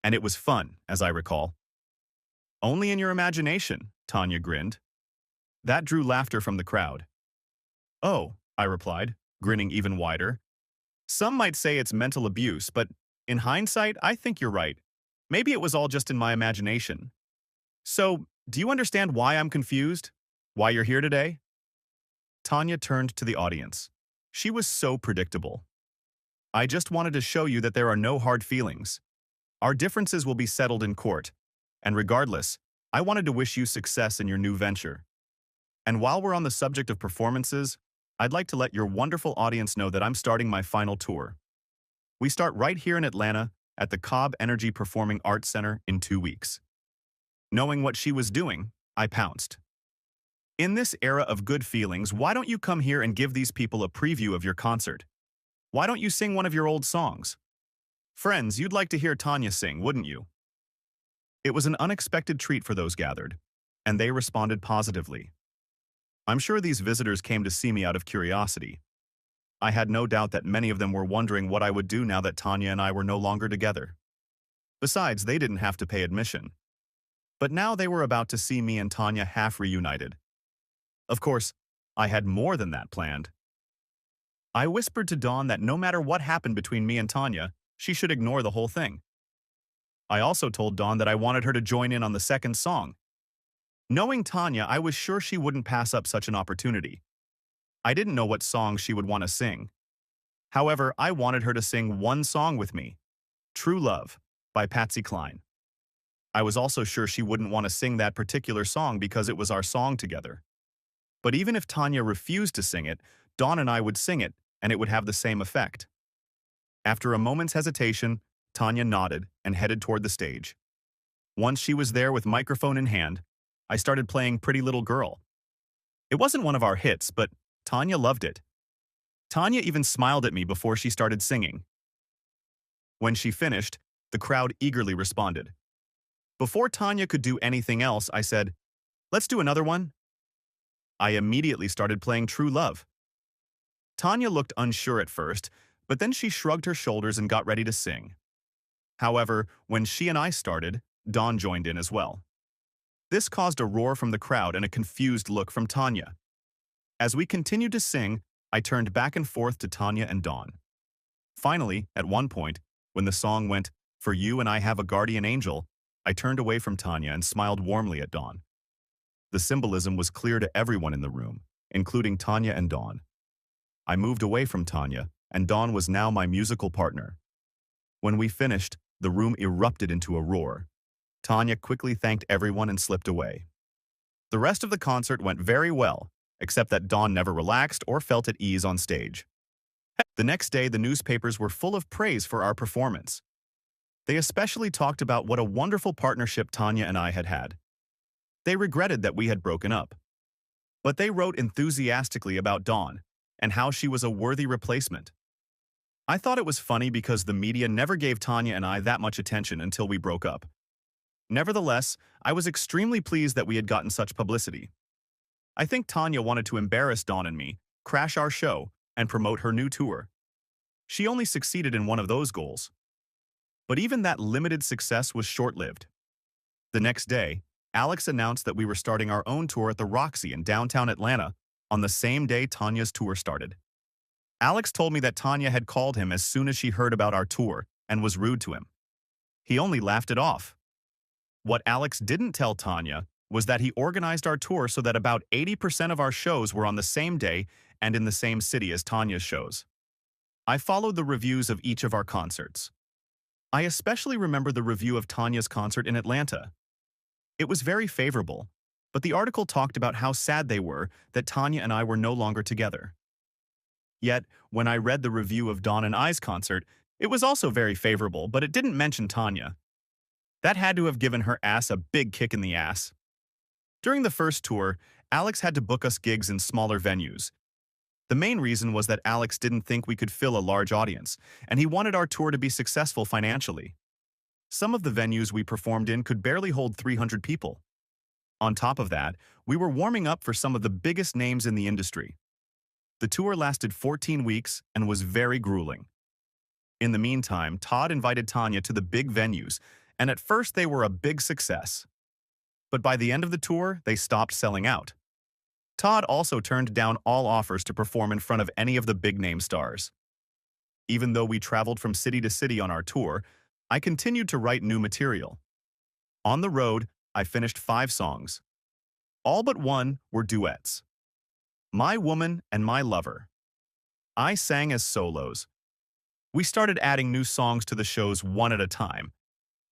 And it was fun, as I recall." "Only in your imagination," Tanya grinned. That drew laughter from the crowd. "Oh," I replied, grinning even wider. "Some might say it's mental abuse, but in hindsight, I think you're right. Maybe it was all just in my imagination. So, do you understand why I'm confused? Why you're here today?" Tanya turned to the audience. She was so predictable. "I just wanted to show you that there are no hard feelings. Our differences will be settled in court. And regardless, I wanted to wish you success in your new venture. And while we're on the subject of performances, I'd like to let your wonderful audience know that I'm starting my final tour. We start right here in Atlanta at the Cobb Energy Performing Arts Center in 2 weeks." Knowing what she was doing, I pounced. "In this era of good feelings, why don't you come here and give these people a preview of your concert? Why don't you sing one of your old songs? Friends, you'd like to hear Tanya sing, wouldn't you?" It was an unexpected treat for those gathered, and they responded positively. I'm sure these visitors came to see me out of curiosity. I had no doubt that many of them were wondering what I would do now that Tanya and I were no longer together. Besides, they didn't have to pay admission. But now they were about to see me and Tanya half reunited. Of course, I had more than that planned. I whispered to Dawn that no matter what happened between me and Tanya, she should ignore the whole thing. I also told Dawn that I wanted her to join in on the second song. Knowing Tanya, I was sure she wouldn't pass up such an opportunity. I didn't know what song she would want to sing. However, I wanted her to sing one song with me, "True Love" by Patsy Cline. I was also sure she wouldn't want to sing that particular song because it was our song together. But even if Tanya refused to sing it, Dawn and I would sing it, and it would have the same effect. After a moment's hesitation, Tanya nodded and headed toward the stage. Once she was there with microphone in hand, I started playing Pretty Little Girl. It wasn't one of our hits, but Tanya loved it. Tanya even smiled at me before she started singing. When she finished, the crowd eagerly responded. Before Tanya could do anything else, I said, "Let's do another one." I immediately started playing True Love. Tanya looked unsure at first, but then she shrugged her shoulders and got ready to sing. However, when she and I started, Dawn joined in as well. This caused a roar from the crowd and a confused look from Tanya. As we continued to sing, I turned back and forth to Tanya and Dawn. Finally, at one point, when the song went, "For You and I Have a Guardian Angel," I turned away from Tanya and smiled warmly at Dawn. The symbolism was clear to everyone in the room, including Tanya and Dawn. I moved away from Tanya, and Dawn was now my musical partner. When we finished, the room erupted into a roar. Tanya quickly thanked everyone and slipped away. The rest of the concert went very well, except that Dawn never relaxed or felt at ease on stage. The next day, the newspapers were full of praise for our performance. They especially talked about what a wonderful partnership Tanya and I had had. They regretted that we had broken up. But they wrote enthusiastically about Dawn and how she was a worthy replacement. I thought it was funny because the media never gave Tanya and I that much attention until we broke up. Nevertheless, I was extremely pleased that we had gotten such publicity. I think Tanya wanted to embarrass Dawn and me, crash our show, and promote her new tour. She only succeeded in one of those goals. But even that limited success was short-lived. The next day, Alex announced that we were starting our own tour at the Roxy in downtown Atlanta on the same day Tanya's tour started. Alex told me that Tanya had called him as soon as she heard about our tour and was rude to him. He only laughed it off. What Alex didn't tell Tanya was that he organized our tour so that about 80% of our shows were on the same day and in the same city as Tanya's shows. I followed the reviews of each of our concerts. I especially remember the review of Tanya's concert in Atlanta. It was very favorable, but the article talked about how sad they were that Tanya and I were no longer together. Yet, when I read the review of Dawn and I's concert, it was also very favorable, but it didn't mention Tanya. That had to have given her ass a big kick in the ass. During the first tour, Alex had to book us gigs in smaller venues. The main reason was that Alex didn't think we could fill a large audience, and he wanted our tour to be successful financially. Some of the venues we performed in could barely hold 300 people. On top of that, we were warming up for some of the biggest names in the industry. The tour lasted 14 weeks and was very grueling. In the meantime, Todd invited Tanya to the big venues, and at first they were a big success. But by the end of the tour, they stopped selling out. Todd also turned down all offers to perform in front of any of the big-name stars. Even though we traveled from city to city on our tour, I continued to write new material. On the road, I finished 5 songs. All but one were duets. My Woman and My Lover. I sang as solos. We started adding new songs to the shows one at a time.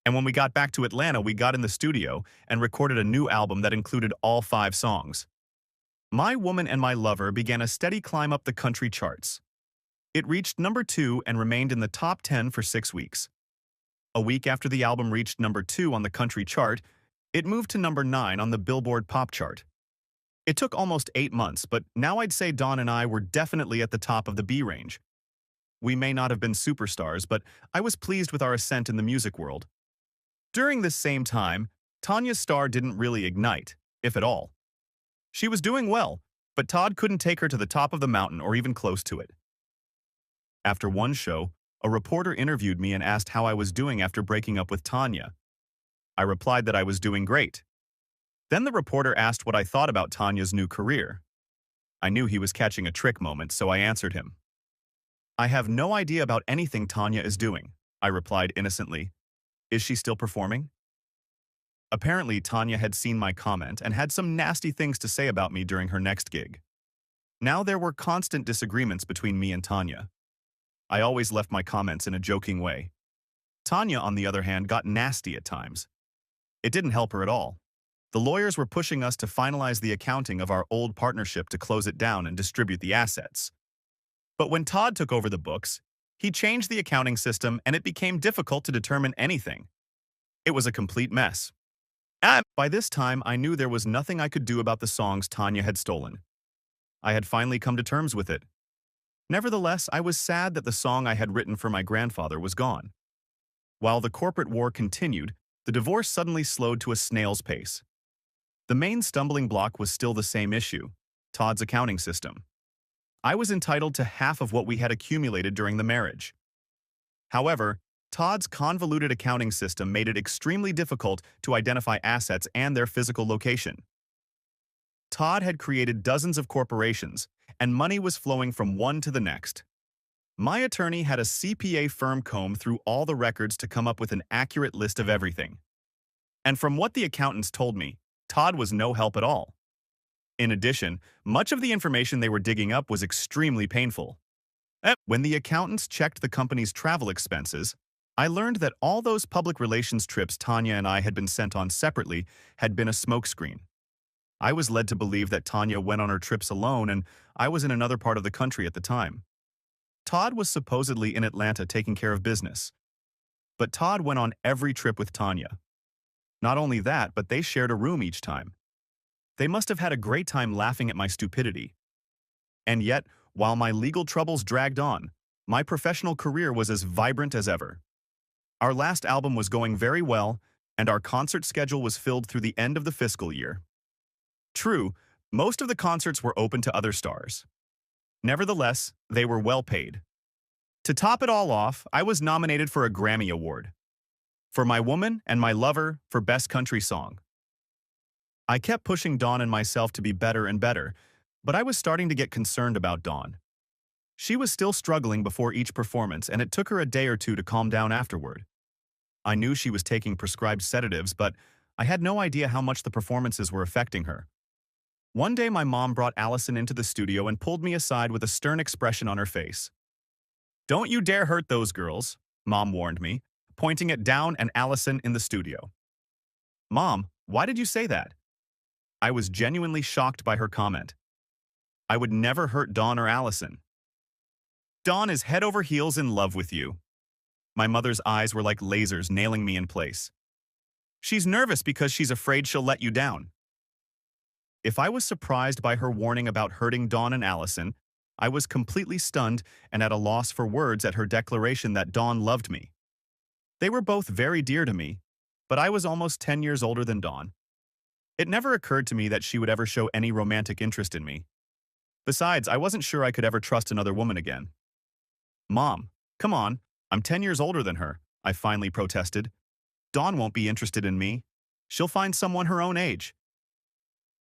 And when we got back to Atlanta, we got in the studio and recorded a new album that included all 5 songs. My Woman and My Lover began a steady climb up the country charts. It reached number 2 and remained in the top 10 for 6 weeks. A week after the album reached number 2 on the country chart, it moved to number 9 on the Billboard pop chart. It took almost 8 months, but now I'd say Dawn and I were definitely at the top of the B range. We may not have been superstars, but I was pleased with our ascent in the music world. During this same time, Tanya's star didn't really ignite, if at all. She was doing well, but Todd couldn't take her to the top of the mountain or even close to it. After one show, a reporter interviewed me and asked how I was doing after breaking up with Tanya. I replied that I was doing great. Then the reporter asked what I thought about Tanya's new career. I knew he was catching a trick moment, so I answered him. I have no idea about anything Tanya is doing, I replied innocently. Is she still performing? Apparently, Tanya had seen my comment and had some nasty things to say about me during her next gig. Now there were constant disagreements between me and Tanya. I always left my comments in a joking way. Tanya, on the other hand, got nasty at times. It didn't help her at all. The lawyers were pushing us to finalize the accounting of our old partnership to close it down and distribute the assets. But when Todd took over the books, he changed the accounting system and it became difficult to determine anything. It was a complete mess. By this time, I knew there was nothing I could do about the songs Tanya had stolen. I had finally come to terms with it. Nevertheless, I was sad that the song I had written for my grandfather was gone. While the corporate war continued, the divorce suddenly slowed to a snail's pace. The main stumbling block was still the same issue, Todd's accounting system. I was entitled to half of what we had accumulated during the marriage. However, Todd's convoluted accounting system made it extremely difficult to identify assets and their physical location. Todd had created dozens of corporations, and money was flowing from one to the next. My attorney had a CPA firm comb through all the records to come up with an accurate list of everything. And from what the accountants told me, Todd was no help at all. In addition, much of the information they were digging up was extremely painful. When the accountants checked the company's travel expenses, I learned that all those public relations trips Tanya and I had been sent on separately had been a smokescreen. I was led to believe that Tanya went on her trips alone and I was in another part of the country at the time. Todd was supposedly in Atlanta taking care of business. But Todd went on every trip with Tanya. Not only that, but they shared a room each time. They must have had a great time laughing at my stupidity. And yet, while my legal troubles dragged on, my professional career was as vibrant as ever. Our last album was going very well, and our concert schedule was filled through the end of the fiscal year. True, most of the concerts were open to other stars. Nevertheless, they were well paid. To top it all off, I was nominated for a Grammy Award. For My Woman and My Lover for Best Country Song. I kept pushing Dawn and myself to be better and better, but I was starting to get concerned about Dawn. She was still struggling before each performance, and it took her a day or two to calm down afterward. I knew she was taking prescribed sedatives, but I had no idea how much the performances were affecting her. One day my mom brought Allison into the studio and pulled me aside with a stern expression on her face. "Don't you dare hurt those girls," Mom warned me, pointing at Dawn and Allison in the studio. "Mom, why did you say that?" I was genuinely shocked by her comment. I would never hurt Dawn or Allison. "Dawn is head over heels in love with you." My mother's eyes were like lasers nailing me in place. "She's nervous because she's afraid she'll let you down." If I was surprised by her warning about hurting Dawn and Allison, I was completely stunned and at a loss for words at her declaration that Dawn loved me. They were both very dear to me, but I was almost 10 years older than Dawn. It never occurred to me that she would ever show any romantic interest in me. Besides, I wasn't sure I could ever trust another woman again. "Mom, come on, I'm 10 years older than her," I finally protested. "Dawn won't be interested in me. She'll find someone her own age."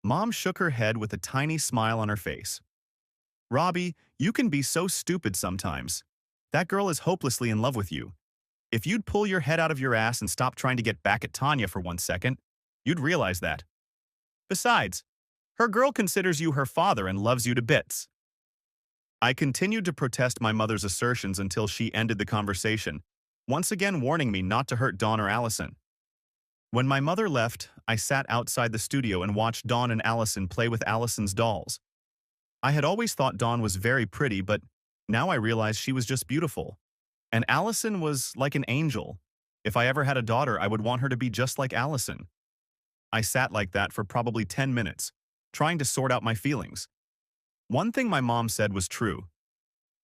Mom shook her head with a tiny smile on her face. Robbie, you can be so stupid sometimes. That girl is hopelessly in love with you. If you'd pull your head out of your ass and stop trying to get back at Tanya for 1 second, you'd realize that. Besides, her girl considers you her father and loves you to bits. I continued to protest my mother's assertions until she ended the conversation, once again warning me not to hurt Dawn or Allison. When my mother left, I sat outside the studio and watched Dawn and Allison play with Allison's dolls. I had always thought Dawn was very pretty, but now I realized she was just beautiful. And Allison was like an angel. If I ever had a daughter, I would want her to be just like Allison. I sat like that for probably 10 minutes, trying to sort out my feelings. One thing my mom said was true.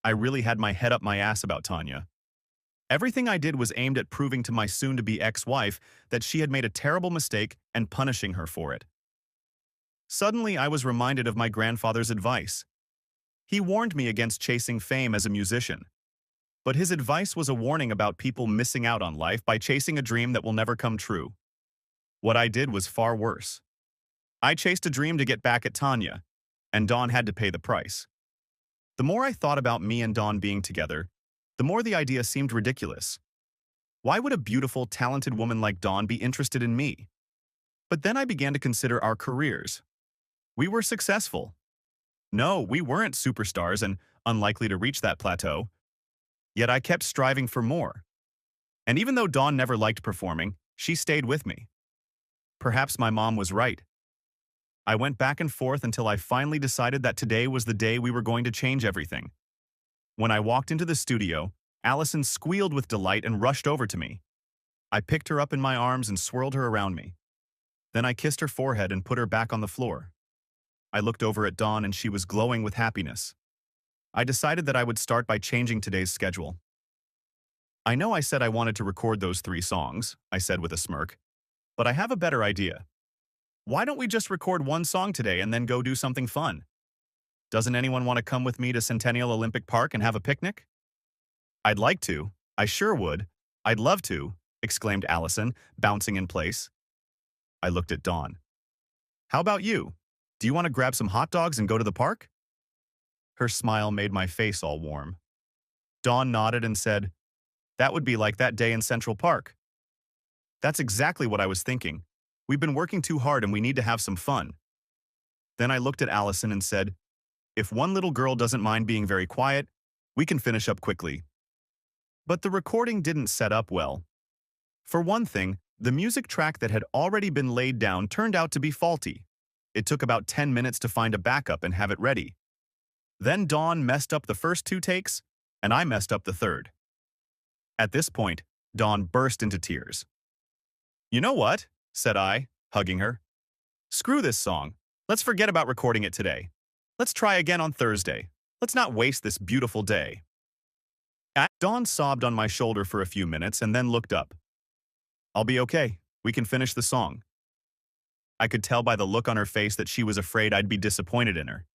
I really had my head up my ass about Tanya. Everything I did was aimed at proving to my soon-to-be ex-wife that she had made a terrible mistake and punishing her for it. Suddenly, I was reminded of my grandfather's advice. He warned me against chasing fame as a musician. But his advice was a warning about people missing out on life by chasing a dream that will never come true. What I did was far worse. I chased a dream to get back at Tanya, and Dawn had to pay the price. The more I thought about me and Dawn being together, the more the idea seemed ridiculous. Why would a beautiful, talented woman like Dawn be interested in me? But then I began to consider our careers. We were successful. No, we weren't superstars and unlikely to reach that plateau. Yet I kept striving for more. And even though Dawn never liked performing, she stayed with me. Perhaps my mom was right. I went back and forth until I finally decided that today was the day we were going to change everything. When I walked into the studio, Allison squealed with delight and rushed over to me. I picked her up in my arms and swirled her around me. Then I kissed her forehead and put her back on the floor. I looked over at Dawn and she was glowing with happiness. I decided that I would start by changing today's schedule. I know I said I wanted to record those 3 songs, I said with a smirk, but I have a better idea. Why don't we just record 1 song today and then go do something fun? Doesn't anyone want to come with me to Centennial Olympic Park and have a picnic? I'd like to. I sure would. I'd love to, exclaimed Allison, bouncing in place. I looked at Dawn. How about you? Do you want to grab some hot dogs and go to the park? Her smile made my face all warm. Dawn nodded and said, that would be like that day in Central Park. That's exactly what I was thinking. We've been working too hard and we need to have some fun. Then I looked at Allison and said, if one little girl doesn't mind being very quiet, we can finish up quickly. But the recording didn't set up well. For one thing, the music track that had already been laid down turned out to be faulty. It took about 10 minutes to find a backup and have it ready. Then Dawn messed up the first 2 takes, and I messed up the third. At this point, Dawn burst into tears. You know what? Said I, hugging her. Screw this song. Let's forget about recording it today. Let's try again on Thursday. Let's not waste this beautiful day. Dawn sobbed on my shoulder for a few minutes and then looked up. I'll be okay. We can finish the song. I could tell by the look on her face that she was afraid I'd be disappointed in her.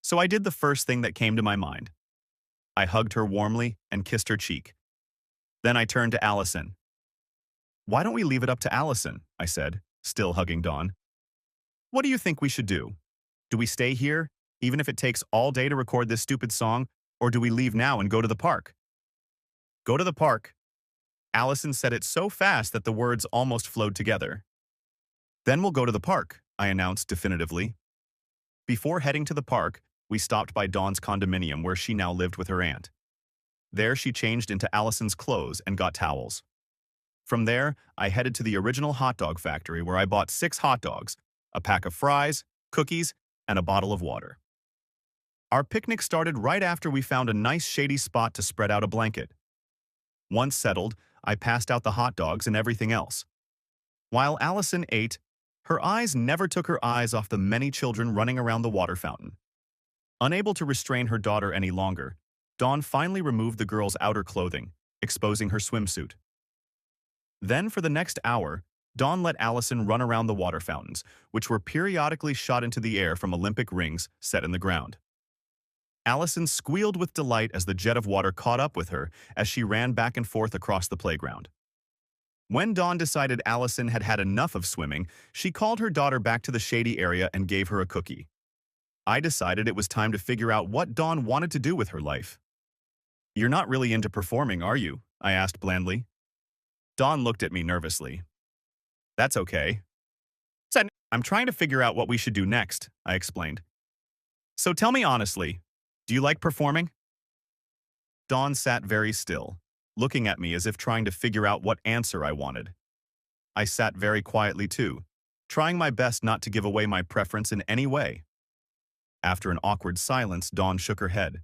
So I did the first thing that came to my mind. I hugged her warmly and kissed her cheek. Then I turned to Allison. Why don't we leave it up to Allison? I said, still hugging Dawn. What do you think we should do? Do we stay here, even if it takes all day to record this stupid song, or do we leave now and go to the park? Go to the park. Allison said it so fast that the words almost flowed together. Then we'll go to the park, I announced definitively. Before heading to the park, we stopped by Dawn's condominium where she now lived with her aunt. There she changed into Allison's clothes and got towels. From there, I headed to the original hot dog factory where I bought 6 hot dogs, a pack of fries, cookies, and a bottle of water. Our picnic started right after we found a nice shady spot to spread out a blanket. Once settled, I passed out the hot dogs and everything else. While Allison ate, her eyes never took her eyes off the many children running around the water fountain. Unable to restrain her daughter any longer, Dawn finally removed the girl's outer clothing, exposing her swimsuit. Then, for the next hour, Dawn let Allison run around the water fountains, which were periodically shot into the air from Olympic rings set in the ground. Allison squealed with delight as the jet of water caught up with her as she ran back and forth across the playground. When Dawn decided Allison had had enough of swimming, she called her daughter back to the shady area and gave her a cookie. I decided it was time to figure out what Dawn wanted to do with her life. "You're not really into performing, are you?" I asked blandly. Dawn looked at me nervously. "That's okay." Said, "I'm trying to figure out what we should do next," I explained. "So tell me honestly, do you like performing?" Dawn sat very still, looking at me as if trying to figure out what answer I wanted. I sat very quietly too, trying my best not to give away my preference in any way. After an awkward silence, Dawn shook her head,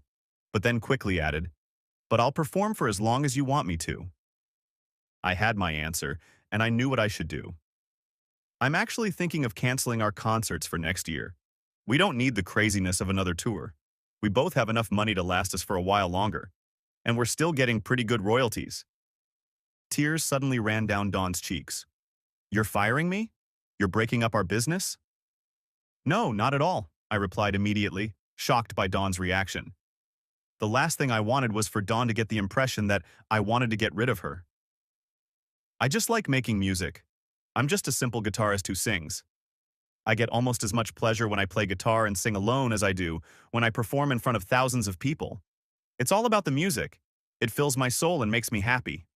but then quickly added, "But I'll perform for as long as you want me to." I had my answer, and I knew what I should do. "I'm actually thinking of canceling our concerts for next year. We don't need the craziness of another tour. We both have enough money to last us for a while longer, and we're still getting pretty good royalties." Tears suddenly ran down Dawn's cheeks. "You're firing me? You're breaking up our business?" "No, not at all," I replied immediately, shocked by Dawn's reaction. The last thing I wanted was for Dawn to get the impression that I wanted to get rid of her. "I just like making music. I'm just a simple guitarist who sings. I get almost as much pleasure when I play guitar and sing alone as I do when I perform in front of thousands of people. It's all about the music. It fills my soul and makes me happy."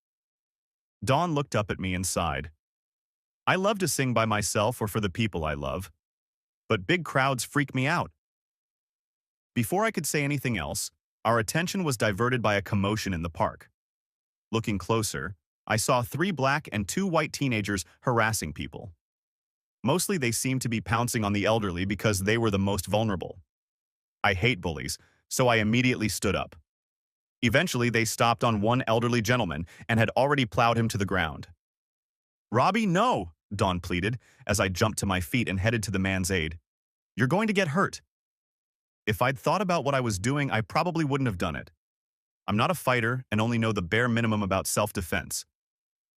Dawn looked up at me and sighed. "I love to sing by myself or for the people I love, but big crowds freak me out." Before I could say anything else, our attention was diverted by a commotion in the park. Looking closer, I saw 3 black and 2 white teenagers harassing people. Mostly they seemed to be pouncing on the elderly because they were the most vulnerable. I hate bullies, so I immediately stood up. Eventually, they stopped on one elderly gentleman and had already plowed him to the ground. "Robbie, no!" Dawn pleaded as I jumped to my feet and headed to the man's aid. "You're going to get hurt." If I'd thought about what I was doing, I probably wouldn't have done it. I'm not a fighter and only know the bare minimum about self-defense.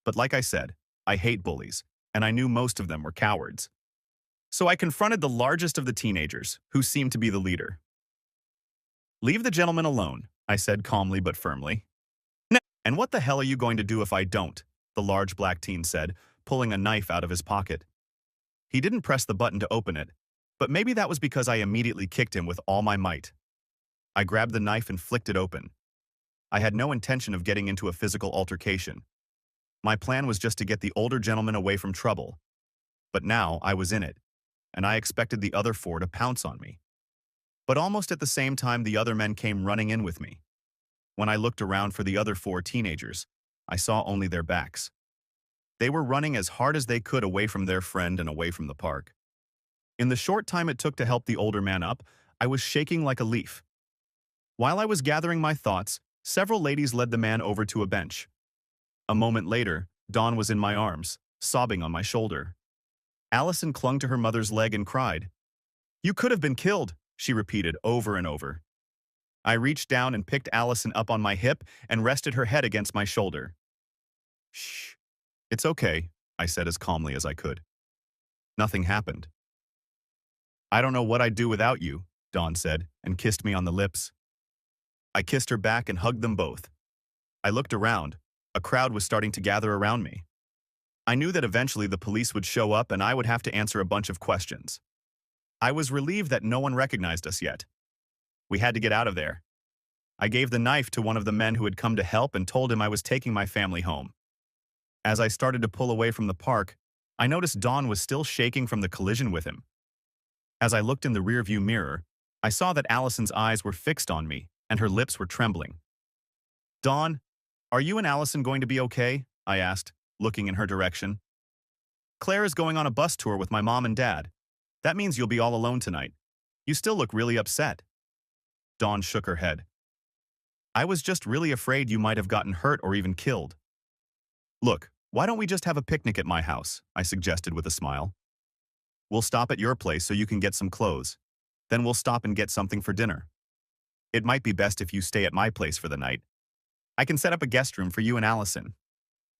But like I said, I hate bullies, and I knew most of them were cowards. So I confronted the largest of the teenagers, who seemed to be the leader. "Leave the gentleman alone," I said calmly but firmly. "No." "And what the hell are you going to do if I don't?" the large black teen said, pulling a knife out of his pocket. He didn't press the button to open it, but maybe that was because I immediately kicked him with all my might. I grabbed the knife and flicked it open. I had no intention of getting into a physical altercation. My plan was just to get the older gentleman away from trouble. But now I was in it, and I expected the other 4 to pounce on me. But almost at the same time, the other men came running in with me. When I looked around for the other 4 teenagers, I saw only their backs. They were running as hard as they could away from their friend and away from the park. In the short time it took to help the older man up, I was shaking like a leaf. While I was gathering my thoughts, several ladies led the man over to a bench. A moment later, Dawn was in my arms, sobbing on my shoulder. Allison clung to her mother's leg and cried. "You could have been killed," she repeated over and over. I reached down and picked Allison up on my hip and rested her head against my shoulder. "Shh. It's okay," I said as calmly as I could. "Nothing happened." "I don't know what I'd do without you," Dawn said, and kissed me on the lips. I kissed her back and hugged them both. I looked around. A crowd was starting to gather around me. I knew that eventually the police would show up and I would have to answer a bunch of questions. I was relieved that no one recognized us yet. We had to get out of there. I gave the knife to one of the men who had come to help and told him I was taking my family home. As I started to pull away from the park, I noticed Dawn was still shaking from the collision with him. As I looked in the rearview mirror, I saw that Allison's eyes were fixed on me and her lips were trembling. "Dawn, are you and Allison going to be okay?" I asked, looking in her direction. "Claire is going on a bus tour with my mom and dad. That means you'll be all alone tonight. You still look really upset." Dawn shook her head. "I was just really afraid you might have gotten hurt or even killed." "Look, why don't we just have a picnic at my house?" I suggested with a smile. "We'll stop at your place so you can get some clothes. Then we'll stop and get something for dinner. It might be best if you stay at my place for the night. I can set up a guest room for you and Allison.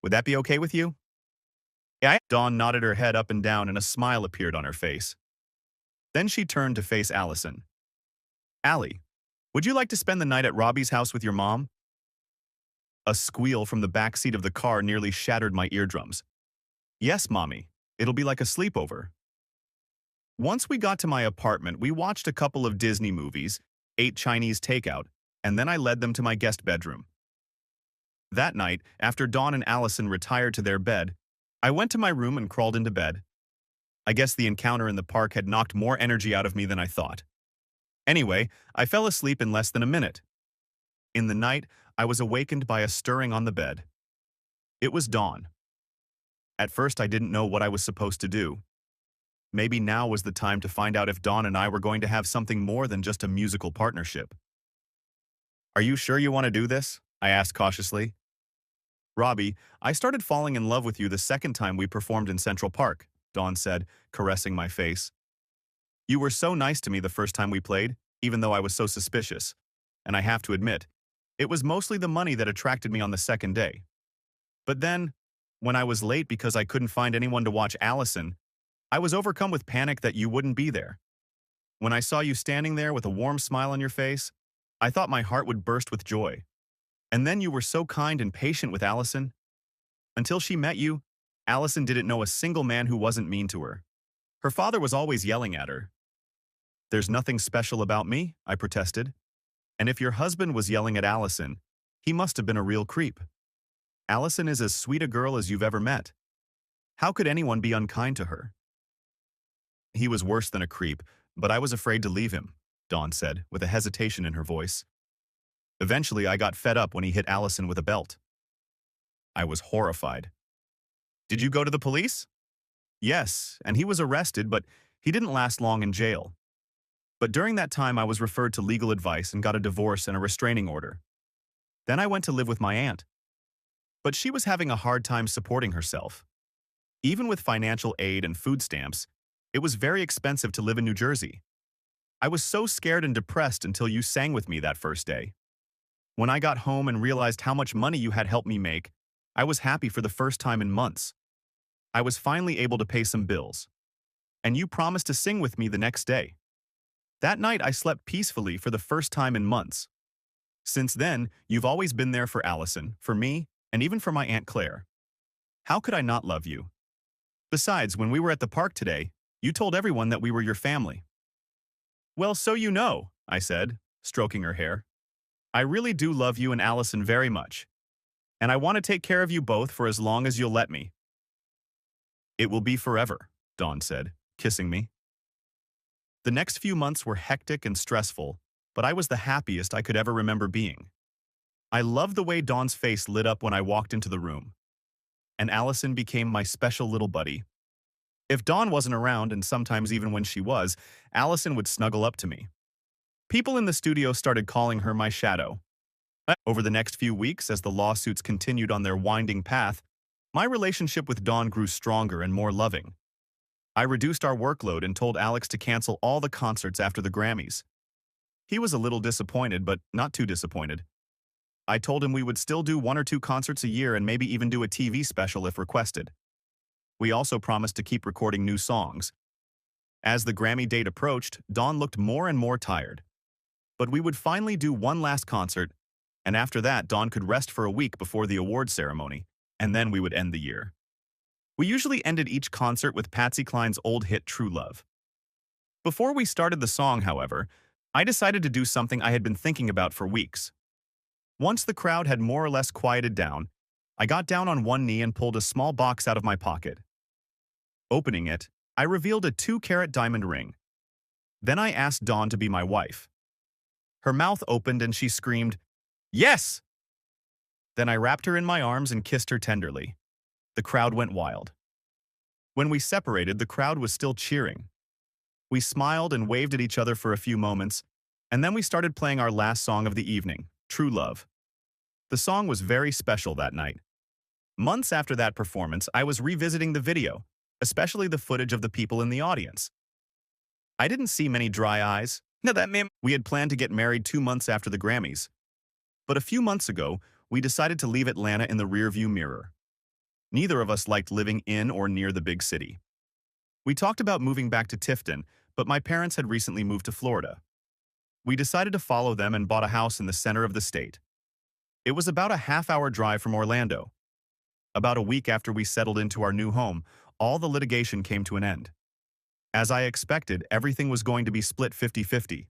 Would that be okay with you?" "Yeah." Dawn nodded her head up and down and a smile appeared on her face. Then she turned to face Allison. "Allie, would you like to spend the night at Robbie's house with your mom?" A squeal from the back seat of the car nearly shattered my eardrums. Yes, Mommy. It'll be like a sleepover. Once we got to my apartment, we watched a couple of Disney movies, ate Chinese takeout, and then I led them to my guest bedroom. That night, after Dawn and Allison retired to their bed, I went to my room and crawled into bed. I guess the encounter in the park had knocked more energy out of me than I thought. Anyway, I fell asleep in less than a minute. In the night, I was awakened by a stirring on the bed. It was Dawn. At first, I didn't know what I was supposed to do. Maybe now was the time to find out if Dawn and I were going to have something more than just a musical partnership. Are you sure you want to do this? I asked cautiously. Robbie, I started falling in love with you the second time we performed in Central Park, Dawn said, caressing my face. You were so nice to me the first time we played, even though I was so suspicious. And I have to admit, it was mostly the money that attracted me on the second day. But then, when I was late because I couldn't find anyone to watch Allison, I was overcome with panic that you wouldn't be there. When I saw you standing there with a warm smile on your face, I thought my heart would burst with joy. And then you were so kind and patient with Allison. Until she met you, Allison didn't know a single man who wasn't mean to her. Her father was always yelling at her. There's nothing special about me, I protested. And if your husband was yelling at Allison, he must have been a real creep. Allison is as sweet a girl as you've ever met. How could anyone be unkind to her? He was worse than a creep, but I was afraid to leave him, Dawn said, with a hesitation in her voice. Eventually, I got fed up when he hit Allison with a belt. I was horrified. Did you go to the police? Yes, and he was arrested, but he didn't last long in jail. But during that time, I was referred to legal advice and got a divorce and a restraining order. Then I went to live with my aunt. But she was having a hard time supporting herself. Even with financial aid and food stamps, it was very expensive to live in New Jersey. I was so scared and depressed until you sang with me that first day. When I got home and realized how much money you had helped me make, I was happy for the first time in months. I was finally able to pay some bills. And you promised to sing with me the next day. That night, I slept peacefully for the first time in months. Since then, you've always been there for Allison, for me, and even for my Aunt Claire. How could I not love you? Besides, when we were at the park today, you told everyone that we were your family. Well, so you know, I said, stroking her hair. I really do love you and Allison very much. And I want to take care of you both for as long as you'll let me. It will be forever, Dawn said, kissing me. The next few months were hectic and stressful, but I was the happiest I could ever remember being. I loved the way Dawn's face lit up when I walked into the room. And Allison became my special little buddy. If Dawn wasn't around, and sometimes even when she was, Allison would snuggle up to me. People in the studio started calling her my shadow. Over the next few weeks, as the lawsuits continued on their winding path, my relationship with Dawn grew stronger and more loving. I reduced our workload and told Alex to cancel all the concerts after the Grammys. He was a little disappointed, but not too disappointed. I told him we would still do 1 or 2 concerts a year and maybe even do a TV special if requested. We also promised to keep recording new songs. As the Grammy date approached, Dawn looked more and more tired. But we would finally do one last concert, and after that, Dawn could rest for a week before the awards ceremony, and then we would end the year. We usually ended each concert with Patsy Cline's old hit True Love. Before we started the song, however, I decided to do something I had been thinking about for weeks. Once the crowd had more or less quieted down, I got down on one knee and pulled a small box out of my pocket. Opening it, I revealed a 2-carat diamond ring. Then I asked Dawn to be my wife. Her mouth opened and she screamed, "Yes!" Then I wrapped her in my arms and kissed her tenderly. The crowd went wild. When we separated, the crowd was still cheering. We smiled and waved at each other for a few moments, and then we started playing our last song of the evening, True Love. The song was very special that night. Months after that performance, I was revisiting the video, especially the footage of the people in the audience. I didn't see many dry eyes. We had planned to get married 2 months after the Grammys. But a few months ago, we decided to leave Atlanta in the rearview mirror. Neither of us liked living in or near the big city. We talked about moving back to Tifton, but my parents had recently moved to Florida. We decided to follow them and bought a house in the center of the state. It was about a half-hour drive from Orlando. About a week after we settled into our new home, all the litigation came to an end. As I expected, everything was going to be split 50-50.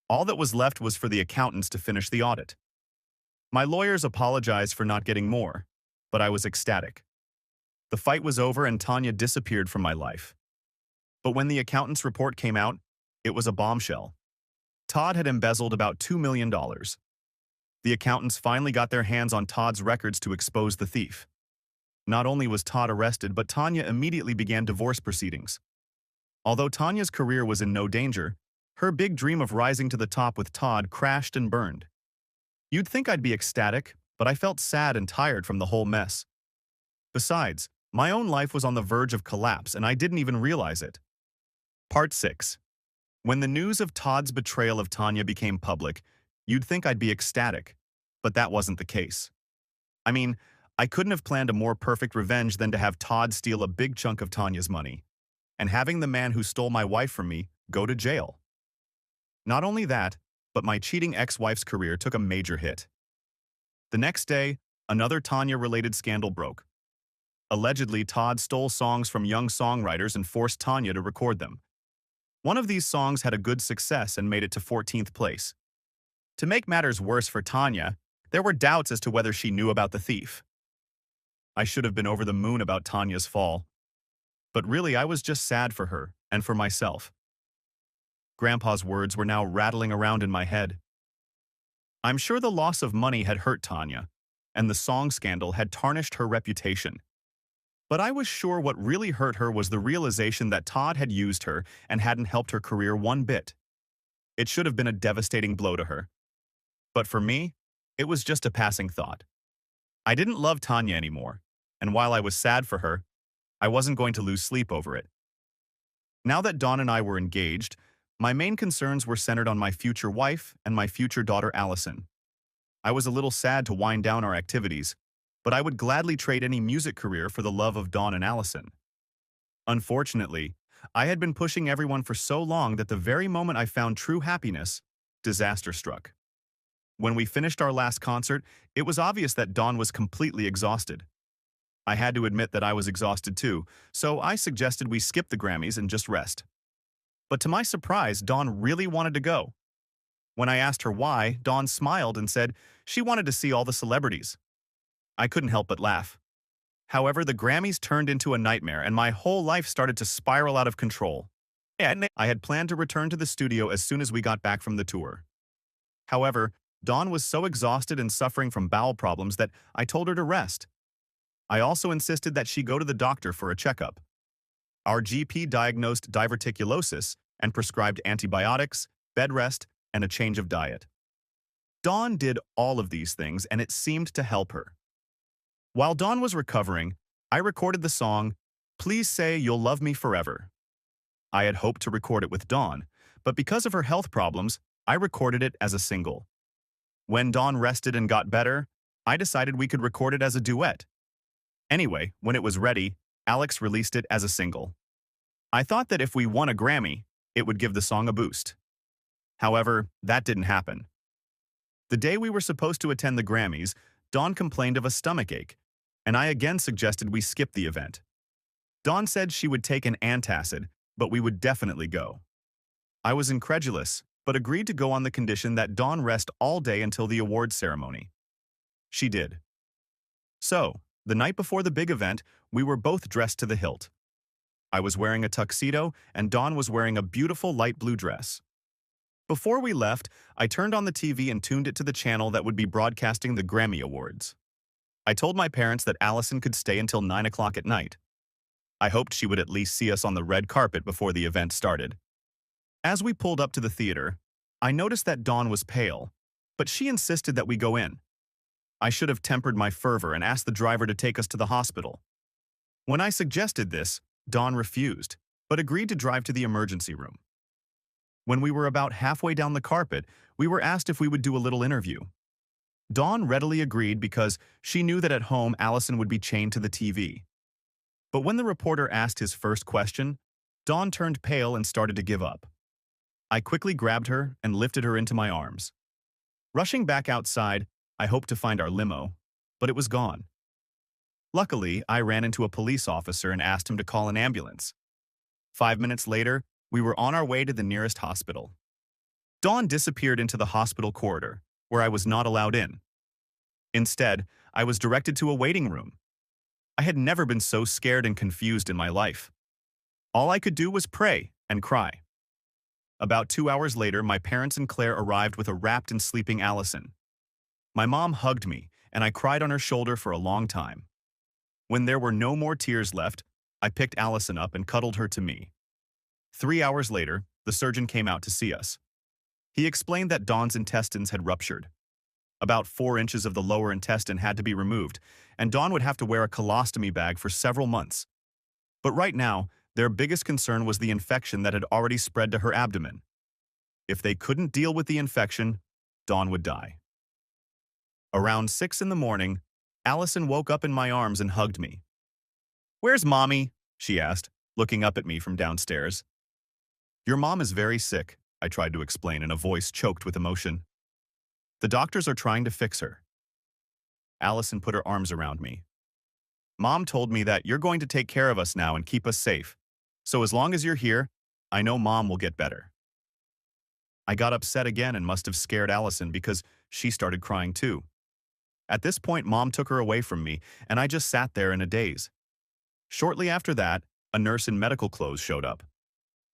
All that was left was for the accountants to finish the audit. My lawyers apologized for not getting more, but I was ecstatic. The fight was over and Tanya disappeared from my life. But when the accountant's report came out, it was a bombshell. Todd had embezzled about $2 million. The accountants finally got their hands on Todd's records to expose the thief. Not only was Todd arrested, but Tanya immediately began divorce proceedings. Although Tanya's career was in no danger, her big dream of rising to the top with Todd crashed and burned. You'd think I'd be ecstatic, but I felt sad and tired from the whole mess. Besides, my own life was on the verge of collapse and I didn't even realize it. Part 6. When the news of Todd's betrayal of Tanya became public, you'd think I'd be ecstatic, but that wasn't the case. I mean, I couldn't have planned a more perfect revenge than to have Todd steal a big chunk of Tanya's money, and having the man who stole my wife from me go to jail. Not only that, but my cheating ex-wife's career took a major hit. The next day, another Tanya-related scandal broke. Allegedly, Todd stole songs from young songwriters and forced Tanya to record them. One of these songs had a good success and made it to 14th place. To make matters worse for Tanya, there were doubts as to whether she knew about the thief. I should have been over the moon about Tanya's fall. But really, I was just sad for her and for myself. Grandpa's words were now rattling around in my head. I'm sure the loss of money had hurt Tanya, and the song scandal had tarnished her reputation. But I was sure what really hurt her was the realization that Todd had used her and hadn't helped her career one bit. It should have been a devastating blow to her. But for me, it was just a passing thought. I didn't love Tanya anymore, and while I was sad for her, I wasn't going to lose sleep over it. Now that Dawn and I were engaged, my main concerns were centered on my future wife and my future daughter Allison. I was a little sad to wind down our activities, but I would gladly trade any music career for the love of Dawn and Allison. Unfortunately, I had been pushing everyone for so long that the very moment I found true happiness, disaster struck. When we finished our last concert, it was obvious that Dawn was completely exhausted. I had to admit that I was exhausted too, so I suggested we skip the Grammys and just rest. But to my surprise, Dawn really wanted to go. When I asked her why, Dawn smiled and said she wanted to see all the celebrities. I couldn't help but laugh. However, the Grammys turned into a nightmare and my whole life started to spiral out of control. I had planned to return to the studio as soon as we got back from the tour. However, Dawn was so exhausted and suffering from bowel problems that I told her to rest. I also insisted that she go to the doctor for a checkup. Our GP diagnosed diverticulosis and prescribed antibiotics, bed rest, and a change of diet. Dawn did all of these things and it seemed to help her. While Dawn was recovering, I recorded the song, Please Say You'll Love Me Forever. I had hoped to record it with Dawn, but because of her health problems, I recorded it as a single. When Dawn rested and got better, I decided we could record it as a duet. Anyway, when it was ready, Alex released it as a single. I thought that if we won a Grammy, it would give the song a boost. However, that didn't happen. The day we were supposed to attend the Grammys, Dawn complained of a stomachache, and I again suggested we skip the event. Dawn said she would take an antacid, but we would definitely go. I was incredulous, but agreed to go on the condition that Dawn rest all day until the awards ceremony. She did. So, the night before the big event, we were both dressed to the hilt. I was wearing a tuxedo, and Dawn was wearing a beautiful light blue dress. Before we left, I turned on the TV and tuned it to the channel that would be broadcasting the Grammy Awards. I told my parents that Allison could stay until 9 o'clock at night. I hoped she would at least see us on the red carpet before the event started. As we pulled up to the theater, I noticed that Dawn was pale, but she insisted that we go in. I should have tempered my fervor and asked the driver to take us to the hospital. When I suggested this, Dawn refused, but agreed to drive to the emergency room. When we were about halfway down the carpet, we were asked if we would do a little interview. Dawn readily agreed because she knew that at home Allison would be chained to the TV. But when the reporter asked his first question, Dawn turned pale and started to give up. I quickly grabbed her and lifted her into my arms. Rushing back outside, I hoped to find our limo, but it was gone. Luckily, I ran into a police officer and asked him to call an ambulance. 5 minutes later, we were on our way to the nearest hospital. Dawn disappeared into the hospital corridor, where I was not allowed in. Instead, I was directed to a waiting room. I had never been so scared and confused in my life. All I could do was pray and cry. About 2 hours later, my parents and Claire arrived with a wrapped and sleeping Allison. My mom hugged me, and I cried on her shoulder for a long time. When there were no more tears left, I picked Allison up and cuddled her to me. 3 hours later, the surgeon came out to see us. He explained that Dawn's intestines had ruptured. About 4 inches of the lower intestine had to be removed, and Dawn would have to wear a colostomy bag for several months. But right now, their biggest concern was the infection that had already spread to her abdomen. If they couldn't deal with the infection, Dawn would die. Around 6 in the morning, Allison woke up in my arms and hugged me. "Where's Mommy?" she asked, looking up at me from downstairs. "Your mom is very sick," I tried to explain in a voice choked with emotion. "The doctors are trying to fix her." Allison put her arms around me. "Mom told me that you're going to take care of us now and keep us safe. So as long as you're here, I know Mom will get better." I got upset again and must have scared Allison because she started crying too. At this point, Mom took her away from me, and I just sat there in a daze. Shortly after that, a nurse in medical clothes showed up.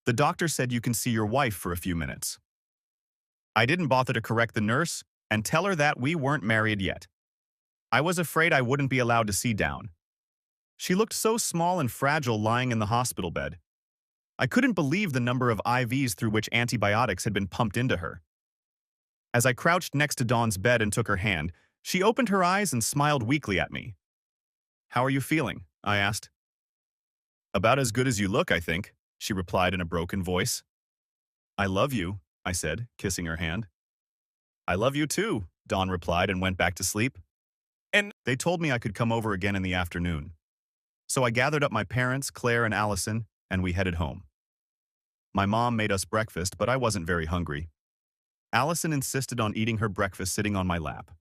"The doctor said you can see your wife for a few minutes." I didn't bother to correct the nurse and tell her that we weren't married yet. I was afraid I wouldn't be allowed to see Dawn. She looked so small and fragile lying in the hospital bed. I couldn't believe the number of IVs through which antibiotics had been pumped into her. As I crouched next to Dawn's bed and took her hand, she opened her eyes and smiled weakly at me. "How are you feeling?" I asked. "About as good as you look, I think," she replied in a broken voice. "I love you," I said, kissing her hand. "I love you too," Dawn replied and went back to sleep. And they told me I could come over again in the afternoon. So I gathered up my parents, Claire and Allison, and we headed home. My mom made us breakfast, but I wasn't very hungry. Allison insisted on eating her breakfast sitting on my lap.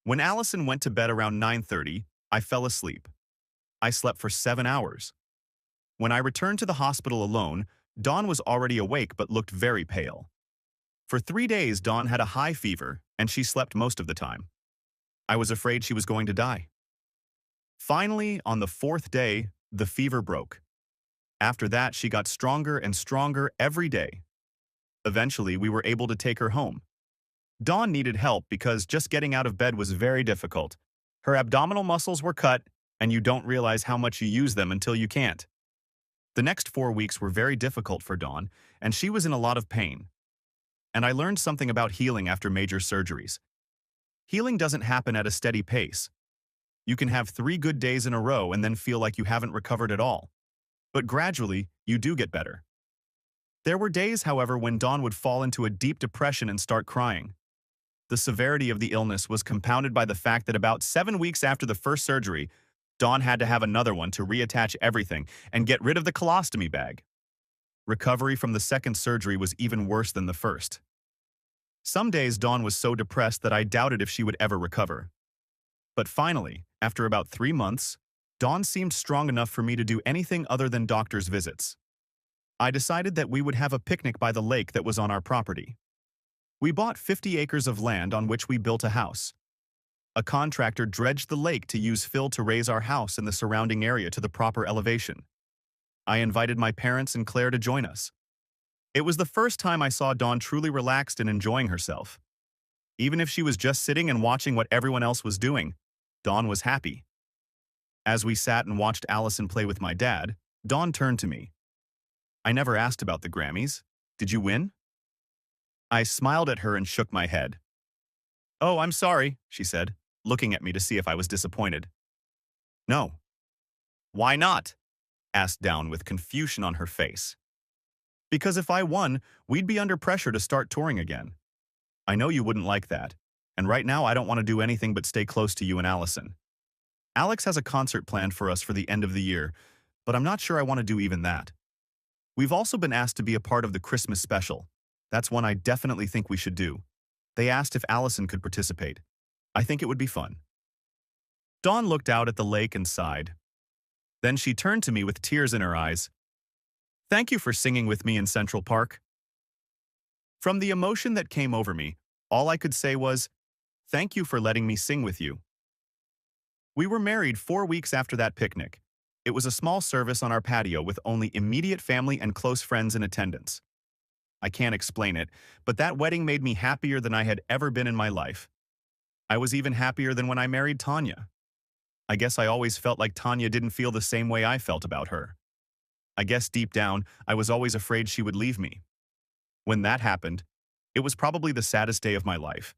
When Allison went to bed around 9:30, I fell asleep. I slept for 7 hours. When I returned to the hospital alone, Dawn was already awake but looked very pale. For 3 days, Dawn had a high fever, and she slept most of the time. I was afraid she was going to die. Finally, on the 4th day, the fever broke. After that, she got stronger and stronger every day. Eventually, we were able to take her home. Dawn needed help because just getting out of bed was very difficult. Her abdominal muscles were cut, and you don't realize how much you use them until you can't. The next 4 weeks were very difficult for Dawn, and she was in a lot of pain. And I learned something about healing after major surgeries. Healing doesn't happen at a steady pace. You can have 3 good days in a row and then feel like you haven't recovered at all. But gradually, you do get better. There were days, however, when Dawn would fall into a deep depression and start crying. The severity of the illness was compounded by the fact that about 7 weeks after the first surgery, Dawn had to have another one to reattach everything and get rid of the colostomy bag. Recovery from the second surgery was even worse than the first. Some days Dawn was so depressed that I doubted if she would ever recover. But finally, after about 3 months, Dawn seemed strong enough for me to do anything other than doctor's visits. I decided that we would have a picnic by the lake that was on our property. We bought 50 acres of land on which we built a house. A contractor dredged the lake to use fill to raise our house and the surrounding area to the proper elevation. I invited my parents and Claire to join us. It was the first time I saw Dawn truly relaxed and enjoying herself. Even if she was just sitting and watching what everyone else was doing, Dawn was happy. As we sat and watched Allison play with my dad, Dawn turned to me. "I never asked about the Grammys. Did you win?" I smiled at her and shook my head. "Oh, I'm sorry," she said, looking at me to see if I was disappointed. "No." "Why not?" asked Dawn with confusion on her face. "Because if I won, we'd be under pressure to start touring again. I know you wouldn't like that, and right now I don't want to do anything but stay close to you and Allison. Alex has a concert planned for us for the end of the year, but I'm not sure I want to do even that. We've also been asked to be a part of the Christmas special. That's one I definitely think we should do." They asked if Allison could participate. I think it would be fun." Dawn looked out at the lake and sighed. Then she turned to me with tears in her eyes. "Thank you for singing with me in Central Park." From the emotion that came over me, all I could say was, "Thank you for letting me sing with you." We were married 4 weeks after that picnic. It was a small service on our patio with only immediate family and close friends in attendance. I can't explain it, but that wedding made me happier than I had ever been in my life. I was even happier than when I married Tanya. I guess I always felt like Tanya didn't feel the same way I felt about her. I guess deep down, I was always afraid she would leave me. When that happened, it was probably the saddest day of my life.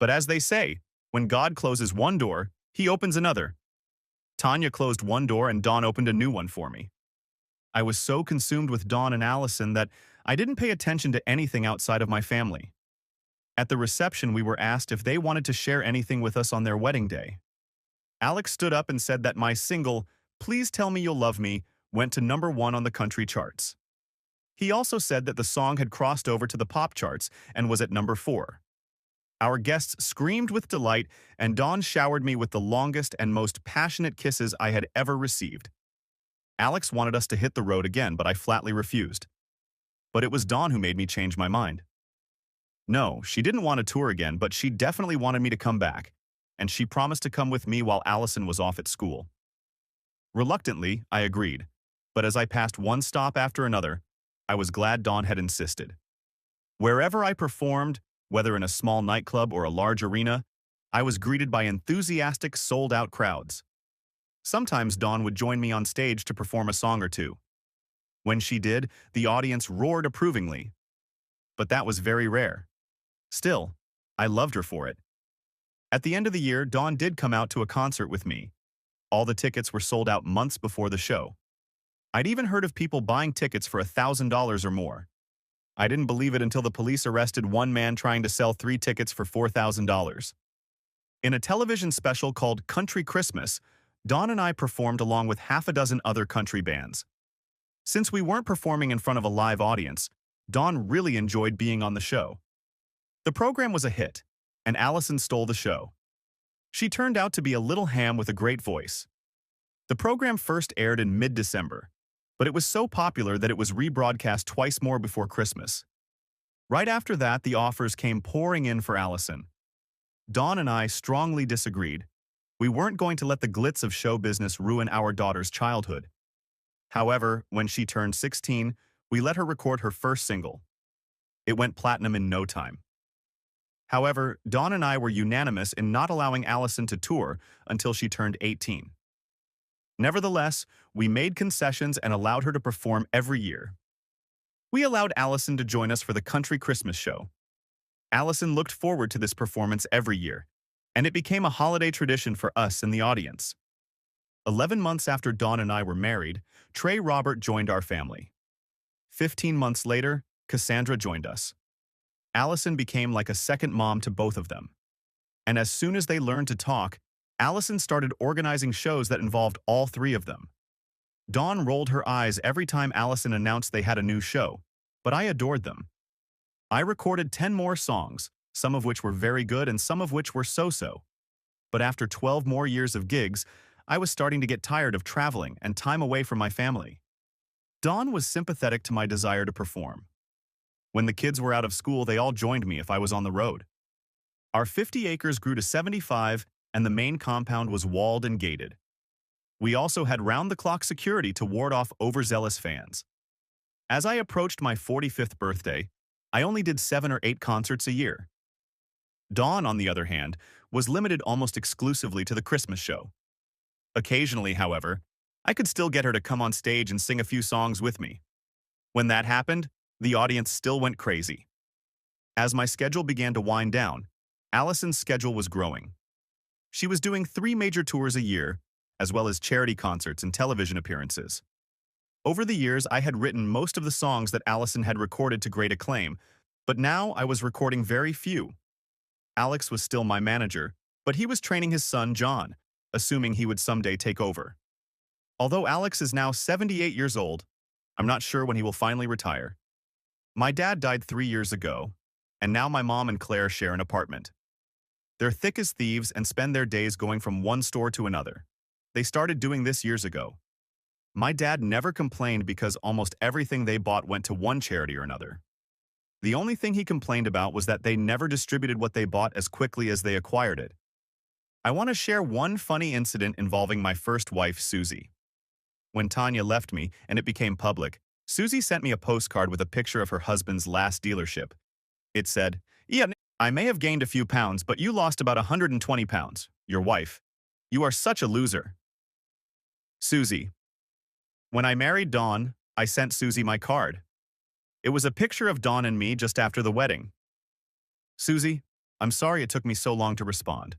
But as they say, when God closes one door, he opens another. Tanya closed one door and Dawn opened a new one for me. I was so consumed with Dawn and Allison that I didn't pay attention to anything outside of my family. At the reception, we were asked if they wanted to share anything with us on their wedding day. Alex stood up and said that my single, "Please Tell Me You'll Love Me," went to #1 on the country charts. He also said that the song had crossed over to the pop charts and was at #4. Our guests screamed with delight, and Dawn showered me with the longest and most passionate kisses I had ever received. Alex wanted us to hit the road again, but I flatly refused. But it was Dawn who made me change my mind. No, she didn't want to tour again, but she definitely wanted me to come back, and she promised to come with me while Allison was off at school. Reluctantly, I agreed, but as I passed one stop after another, I was glad Dawn had insisted. Wherever I performed, whether in a small nightclub or a large arena, I was greeted by enthusiastic, sold-out crowds. Sometimes Dawn would join me on stage to perform a song or two. When she did, the audience roared approvingly. But that was very rare. Still, I loved her for it. At the end of the year, Dawn did come out to a concert with me. All the tickets were sold out months before the show. I'd even heard of people buying tickets for $1,000 or more. I didn't believe it until the police arrested one man trying to sell 3 tickets for $4,000. In a television special called Country Christmas, Dawn and I performed along with half a dozen other country bands. Since we weren't performing in front of a live audience, Dawn really enjoyed being on the show. The program was a hit, and Allison stole the show. She turned out to be a little ham with a great voice. The program first aired in mid-December, but it was so popular that it was rebroadcast twice more before Christmas. Right after that, the offers came pouring in for Allison. Dawn and I strongly disagreed. We weren't going to let the glitz of show business ruin our daughter's childhood. However, when she turned 16, we let her record her first single. It went platinum in no time. However, Dawn and I were unanimous in not allowing Allison to tour until she turned 18. Nevertheless, we made concessions and allowed her to perform every year. We allowed Allison to join us for the Country Christmas show. Allison looked forward to this performance every year, and it became a holiday tradition for us in the audience. 11 months after Dawn and I were married, Trey Robert joined our family. 15 months later, Cassandra joined us. Allison became like a second mom to both of them. And as soon as they learned to talk, Allison started organizing shows that involved all 3 of them. Dawn rolled her eyes every time Allison announced they had a new show, but I adored them. I recorded 10 more songs, some of which were very good and some of which were so-so. But after 12 more years of gigs, I was starting to get tired of traveling and time away from my family. Dawn was sympathetic to my desire to perform. When the kids were out of school, they all joined me if I was on the road. Our 50 acres grew to 75, and the main compound was walled and gated. We also had round-the-clock security to ward off overzealous fans. As I approached my 45th birthday, I only did 7 or 8 concerts a year. Dawn, on the other hand, was limited almost exclusively to the Christmas show. Occasionally, however, I could still get her to come on stage and sing a few songs with me. When that happened, the audience still went crazy. As my schedule began to wind down, Allison's schedule was growing. She was doing 3 major tours a year, as well as charity concerts and television appearances. Over the years, I had written most of the songs that Allison had recorded to great acclaim, but now I was recording very few. Alex was still my manager, but he was training his son, John, assuming he would someday take over. Although Alex is now 78 years old, I'm not sure when he will finally retire. My dad died 3 years ago, and now my mom and Claire share an apartment. They're thick as thieves and spend their days going from one store to another. They started doing this years ago. My dad never complained because almost everything they bought went to one charity or another. The only thing he complained about was that they never distributed what they bought as quickly as they acquired it. I want to share one funny incident involving my first wife, Susie. When Tanya left me and it became public, Susie sent me a postcard with a picture of her husband's last dealership. It said, "Yeah, I may have gained a few pounds, but you lost about 120 pounds. Your wife. You are such a loser." Susie. When I married Dawn, I sent Susie my card. It was a picture of Dawn and me just after the wedding. Susie, I'm sorry it took me so long to respond.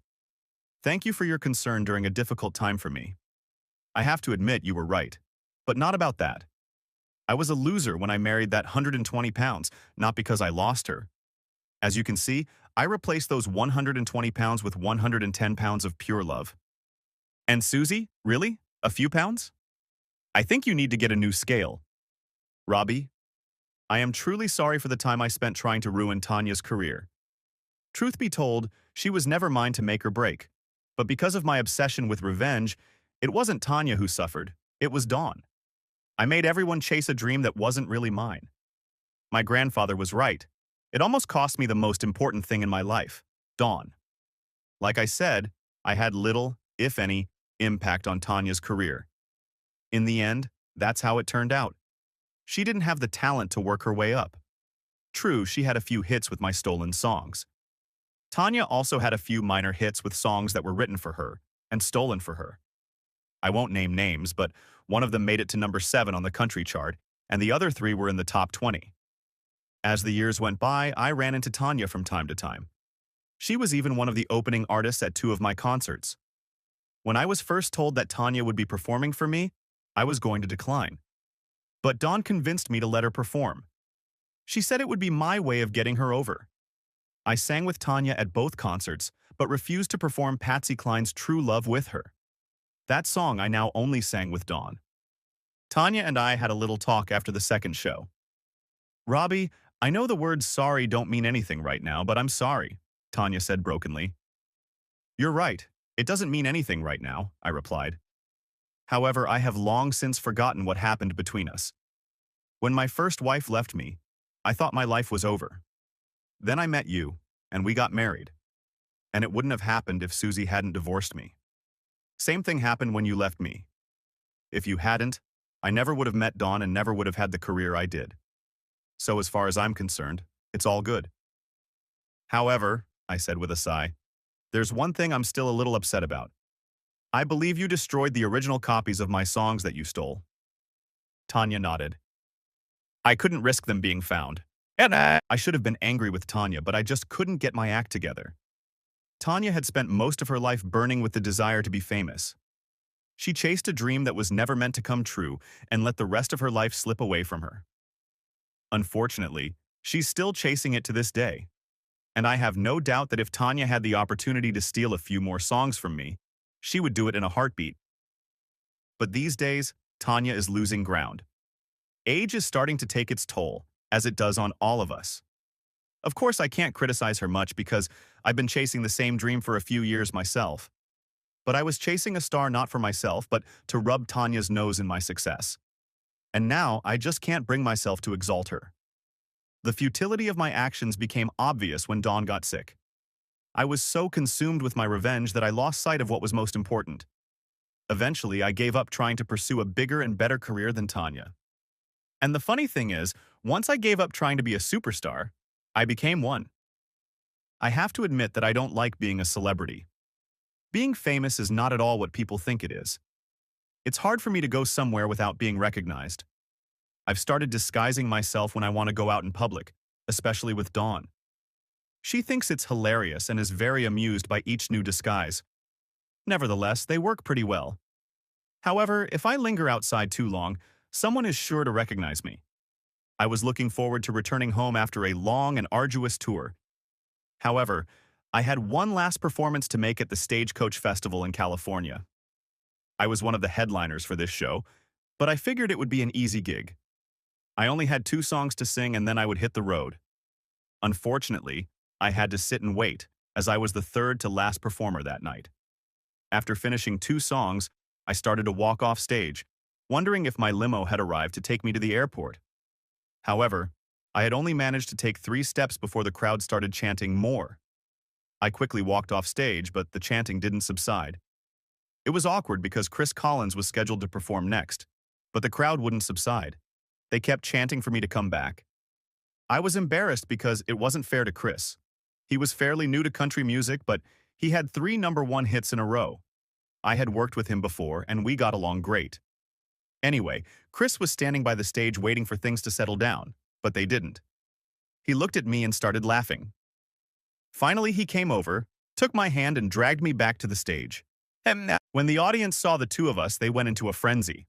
Thank you for your concern during a difficult time for me. I have to admit you were right, but not about that. I was a loser when I married that 120 pounds, not because I lost her. As you can see, I replaced those 120 pounds with 110 pounds of pure love. And Susie, really? A few pounds? I think you need to get a new scale. Robbie, I am truly sorry for the time I spent trying to ruin Tanya's career. Truth be told, she was never mine to make or break. But because of my obsession with revenge, it wasn't Tanya who suffered, it was Dawn. I made everyone chase a dream that wasn't really mine. My grandfather was right. It almost cost me the most important thing in my life, Dawn. Like I said, I had little, if any, impact on Tanya's career. In the end, that's how it turned out. She didn't have the talent to work her way up. True, she had a few hits with my stolen songs. Tanya also had a few minor hits with songs that were written for her and stolen for her. I won't name names, but one of them made it to number 7 on the country chart, and the other 3 were in the top 20. As the years went by, I ran into Tanya from time to time. She was even one of the opening artists at 2 of my concerts. When I was first told that Tanya would be performing for me, I was going to decline. But Dawn convinced me to let her perform. She said it would be my way of getting her over. I sang with Tanya at both concerts, but refused to perform Patsy Cline's True Love with her. That song I now only sang with Dawn. Tanya and I had a little talk after the second show. Robbie, I know the words sorry don't mean anything right now, but I'm sorry, Tanya said brokenly. You're right, it doesn't mean anything right now, I replied. However, I have long since forgotten what happened between us. When my first wife left me, I thought my life was over. Then I met you, and we got married. And it wouldn't have happened if Susie hadn't divorced me. Same thing happened when you left me. If you hadn't, I never would have met Dawn and never would have had the career I did. So as far as I'm concerned, it's all good. However, I said with a sigh, there's one thing I'm still a little upset about. I believe you destroyed the original copies of my songs that you stole. Tanya nodded. I couldn't risk them being found. And I should have been angry with Tanya, but I just couldn't get my act together. Tanya had spent most of her life burning with the desire to be famous. She chased a dream that was never meant to come true and let the rest of her life slip away from her. Unfortunately, she's still chasing it to this day. And I have no doubt that if Tanya had the opportunity to steal a few more songs from me, she would do it in a heartbeat. But these days, Tanya is losing ground. Age is starting to take its toll, as it does on all of us. Of course, I can't criticize her much because I've been chasing the same dream for a few years myself. But I was chasing a star not for myself, but to rub Tanya's nose in my success. And now I just can't bring myself to exalt her. The futility of my actions became obvious when Dawn got sick. I was so consumed with my revenge that I lost sight of what was most important. Eventually, I gave up trying to pursue a bigger and better career than Tanya. And the funny thing is, once I gave up trying to be a superstar, I became one. I have to admit that I don't like being a celebrity. Being famous is not at all what people think it is. It's hard for me to go somewhere without being recognized. I've started disguising myself when I want to go out in public, especially with Dawn. She thinks it's hilarious and is very amused by each new disguise. Nevertheless, they work pretty well. However, if I linger outside too long, someone is sure to recognize me. I was looking forward to returning home after a long and arduous tour. However, I had one last performance to make at the Stagecoach Festival in California. I was one of the headliners for this show, but I figured it would be an easy gig. I only had 2 songs to sing and then I would hit the road. Unfortunately, I had to sit and wait, as I was the third to last performer that night. After finishing 2 songs, I started to walk off stage, wondering if my limo had arrived to take me to the airport. However, I had only managed to take 3 steps before the crowd started chanting more. I quickly walked off stage, but the chanting didn't subside. It was awkward because Chris Collins was scheduled to perform next, but the crowd wouldn't subside. They kept chanting for me to come back. I was embarrassed because it wasn't fair to Chris. He was fairly new to country music, but he had 3 number 1 hits in a row. I had worked with him before, and we got along great. Anyway, Chris was standing by the stage waiting for things to settle down, but they didn't. He looked at me and started laughing. Finally, he came over, took my hand and dragged me back to the stage. When the audience saw the 2 of us, they went into a frenzy.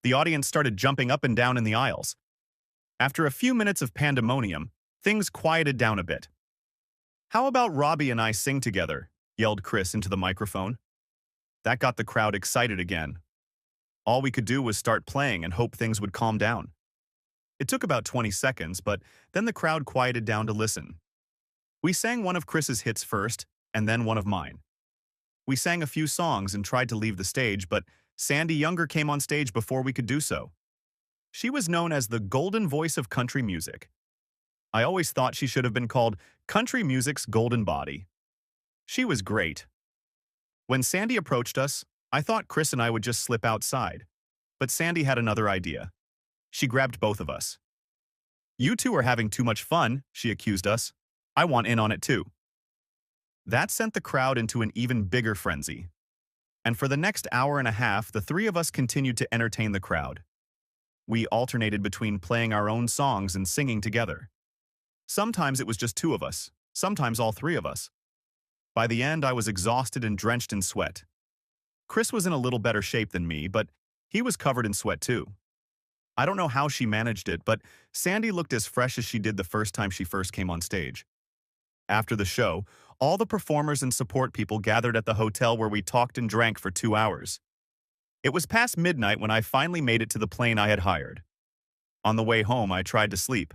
The audience started jumping up and down in the aisles. After a few minutes of pandemonium, things quieted down a bit. "How about Robbie and I sing together?" yelled Chris into the microphone. That got the crowd excited again. All we could do was start playing and hope things would calm down. It took about 20 seconds, but then the crowd quieted down to listen. We sang one of Chris's hits first, and then one of mine. We sang a few songs and tried to leave the stage, but Sandy Younger came on stage before we could do so. She was known as the golden voice of country music. I always thought she should have been called country music's golden body. She was great. When Sandy approached us, I thought Chris and I would just slip outside, but Sandy had another idea. She grabbed both of us. "You two are having too much fun," she accused us. "I want in on it too." That sent the crowd into an even bigger frenzy. And for the next hour and a half, the 3 of us continued to entertain the crowd. We alternated between playing our own songs and singing together. Sometimes it was just 2 of us, sometimes all 3 of us. By the end, I was exhausted and drenched in sweat. Chris was in a little better shape than me, but he was covered in sweat too. I don't know how she managed it, but Sandy looked as fresh as she did the first time she first came on stage. After the show, all the performers and support people gathered at the hotel where we talked and drank for 2 hours. It was past midnight when I finally made it to the plane I had hired. On the way home, I tried to sleep.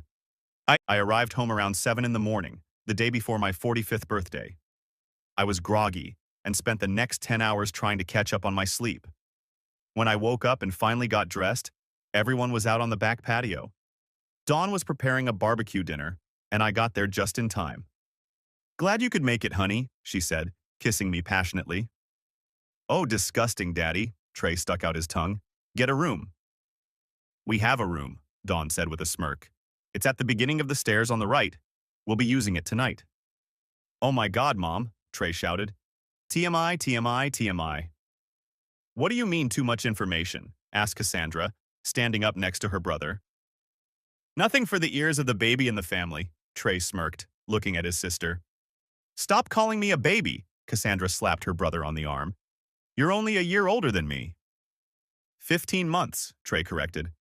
I arrived home around 7 in the morning, the day before my 45th birthday. I was groggy and spent the next 10 hours trying to catch up on my sleep. When I woke up and finally got dressed, everyone was out on the back patio. Dawn was preparing a barbecue dinner, and I got there just in time. "Glad you could make it, honey," she said, kissing me passionately. "Oh, disgusting, Daddy," Trey stuck out his tongue. "Get a room." "We have a room," Dawn said with a smirk. "It's at the beginning of the stairs on the right. We'll be using it tonight." "Oh my God, Mom," Trey shouted. "TMI, TMI, TMI." "What do you mean too much information?" asked Cassandra, standing up next to her brother. "Nothing for the ears of the baby in the family," Trey smirked, looking at his sister. "Stop calling me a baby," Cassandra slapped her brother on the arm. "You're only a year older than me." 15 months, Trey corrected.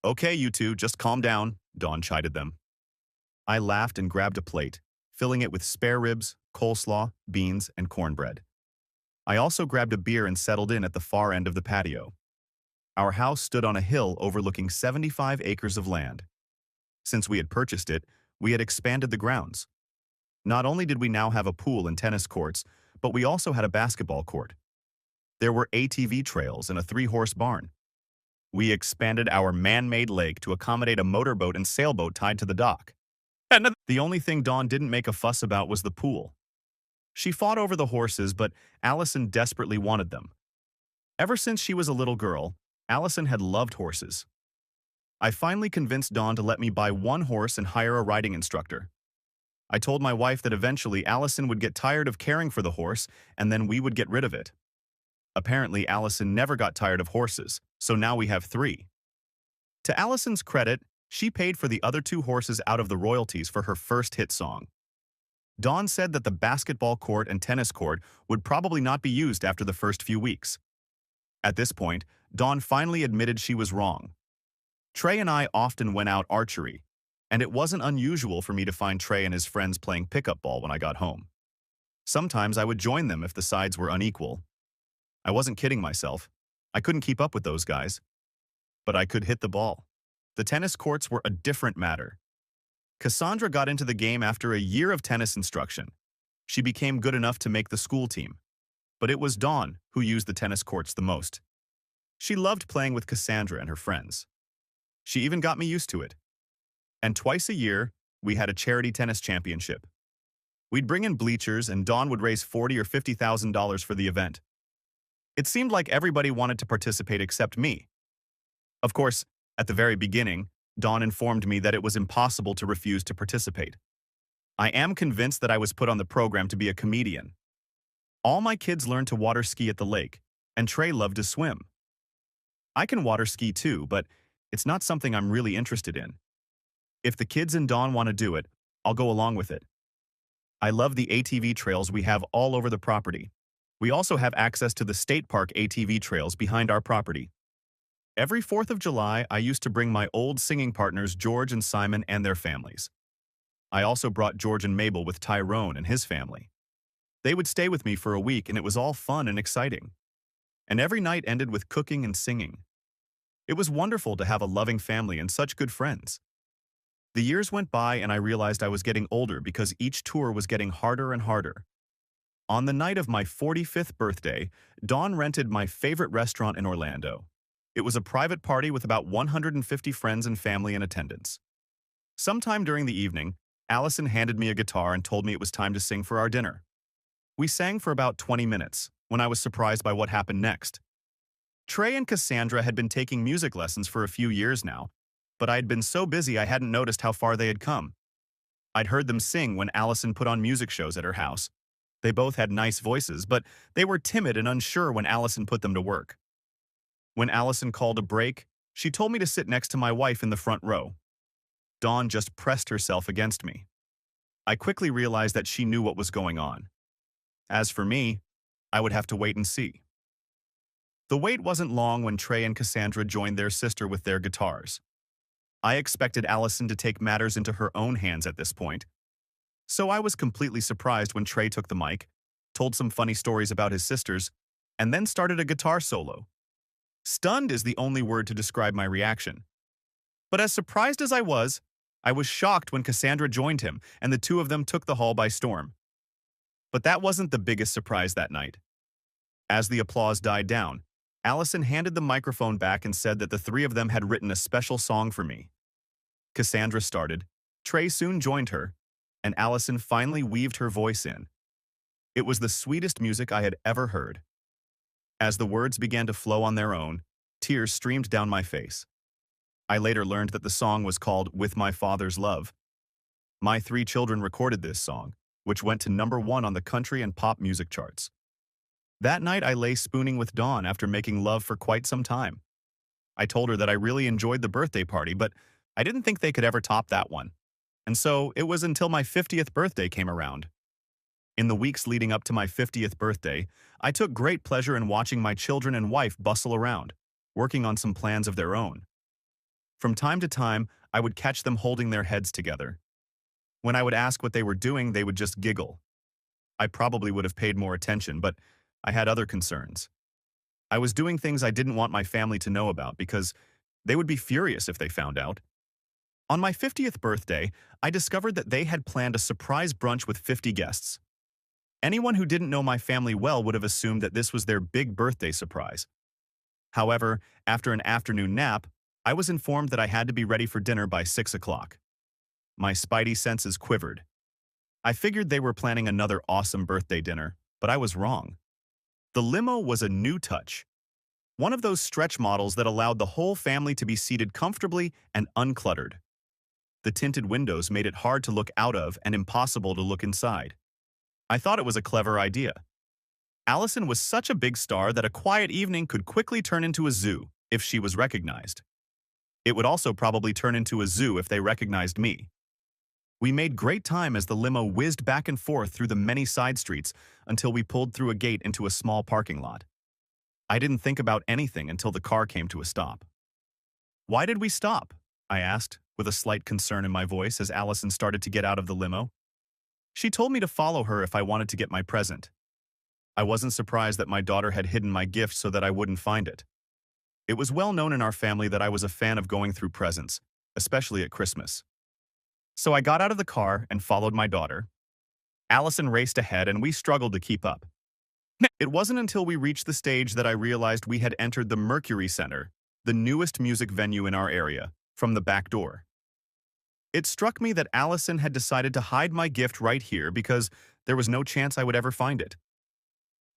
"Okay, you two, just calm down," Dawn chided them. I laughed and grabbed a plate, filling it with spare ribs, coleslaw, beans, and cornbread. I also grabbed a beer and settled in at the far end of the patio. Our house stood on a hill overlooking 75 acres of land. Since we had purchased it, we had expanded the grounds. Not only did we now have a pool and tennis courts, but we also had a basketball court. There were ATV trails and a 3-horse barn. We expanded our man-made lake to accommodate a motorboat and sailboat tied to the dock. The only thing Dawn didn't make a fuss about was the pool. She fought over the horses, but Allison desperately wanted them. Ever since she was a little girl, Allison had loved horses. I finally convinced Dawn to let me buy 1 horse and hire a riding instructor. I told my wife that eventually Allison would get tired of caring for the horse, and then we would get rid of it. Apparently, Allison never got tired of horses, so now we have 3. To Allison's credit, she paid for the other 2 horses out of the royalties for her first hit song. Dawn said that the basketball court and tennis court would probably not be used after the first few weeks. At this point, Dawn finally admitted she was wrong. Trey and I often went out archery, and it wasn't unusual for me to find Trey and his friends playing pickup ball when I got home. Sometimes I would join them if the sides were unequal. I wasn't kidding myself. I couldn't keep up with those guys. But I could hit the ball. The tennis courts were a different matter. Cassandra got into the game after a year of tennis instruction. She became good enough to make the school team. But it was Dawn who used the tennis courts the most. She loved playing with Cassandra and her friends. She even got me used to it. And twice a year, we had a charity tennis championship. We'd bring in bleachers and Dawn would raise $40,000 or $50,000 for the event. It seemed like everybody wanted to participate except me. Of course, at the very beginning, Dawn informed me that it was impossible to refuse to participate. I am convinced that I was put on the program to be a comedian. All my kids learned to water ski at the lake, and Trey loved to swim. I can water ski too, but it's not something I'm really interested in. If the kids and Dawn want to do it, I'll go along with it. I love the ATV trails we have all over the property. We also have access to the state park ATV trails behind our property. Every 4th of July, I used to bring my old singing partners George and Simon and their families. I also brought George and Mabel with Tyrone and his family. They would stay with me for a week and it was all fun and exciting. And every night ended with cooking and singing. It was wonderful to have a loving family and such good friends. The years went by and I realized I was getting older because each tour was getting harder and harder. On the night of my 45th birthday, Dawn rented my favorite restaurant in Orlando. It was a private party with about 150 friends and family in attendance. Sometime during the evening, Allison handed me a guitar and told me it was time to sing for our dinner. We sang for about 20 minutes, when I was surprised by what happened next. Trey and Cassandra had been taking music lessons for a few years now, but I had been so busy I hadn't noticed how far they had come. I'd heard them sing when Allison put on music shows at her house. They both had nice voices, but they were timid and unsure when Allison put them to work. When Allison called a break, she told me to sit next to my wife in the front row. Dawn just pressed herself against me. I quickly realized that she knew what was going on. As for me, I would have to wait and see. The wait wasn't long when Trey and Cassandra joined their sister with their guitars. I expected Allison to take matters into her own hands at this point. So I was completely surprised when Trey took the mic, told some funny stories about his sisters, and then started a guitar solo. Stunned is the only word to describe my reaction. But as surprised as I was shocked when Cassandra joined him and the two of them took the hall by storm. But that wasn't the biggest surprise that night. As the applause died down, Allison handed the microphone back and said that the three of them had written a special song for me. Cassandra started, Trey soon joined her, and Allison finally weaved her voice in. It was the sweetest music I had ever heard. As the words began to flow on their own, tears streamed down my face. I later learned that the song was called With My Father's Love. My 3 children recorded this song, which went to #1 on the country and pop music charts. That night I lay spooning with Dawn after making love for quite some time. I told her that I really enjoyed the birthday party, but I didn't think they could ever top that one. And so it was until my 50th birthday came around. In the weeks leading up to my 50th birthday, I took great pleasure in watching my children and wife bustle around, working on some plans of their own. From time to time, I would catch them holding their heads together. When I would ask what they were doing, they would just giggle. I probably would have paid more attention, but I had other concerns. I was doing things I didn't want my family to know about because they would be furious if they found out. On my 50th birthday, I discovered that they had planned a surprise brunch with 50 guests. Anyone who didn't know my family well would have assumed that this was their big birthday surprise. However, after an afternoon nap, I was informed that I had to be ready for dinner by 6 o'clock. My spidey senses quivered. I figured they were planning another awesome birthday dinner, but I was wrong. The limo was a new touch. One of those stretch models that allowed the whole family to be seated comfortably and uncluttered. The tinted windows made it hard to look out of and impossible to look inside. I thought it was a clever idea. Allison was such a big star that a quiet evening could quickly turn into a zoo if she was recognized. It would also probably turn into a zoo if they recognized me. We made great time as the limo whizzed back and forth through the many side streets until we pulled through a gate into a small parking lot. I didn't think about anything until the car came to a stop. "Why did we stop?" I asked, with a slight concern in my voice as Allison started to get out of the limo. She told me to follow her if I wanted to get my present. I wasn't surprised that my daughter had hidden my gift so that I wouldn't find it. It was well known in our family that I was a fan of going through presents, especially at Christmas. So I got out of the car and followed my daughter. Allison raced ahead and we struggled to keep up. It wasn't until we reached the stage that I realized we had entered the Mercury Center, the newest music venue in our area, from the back door. It struck me that Allison had decided to hide my gift right here because there was no chance I would ever find it.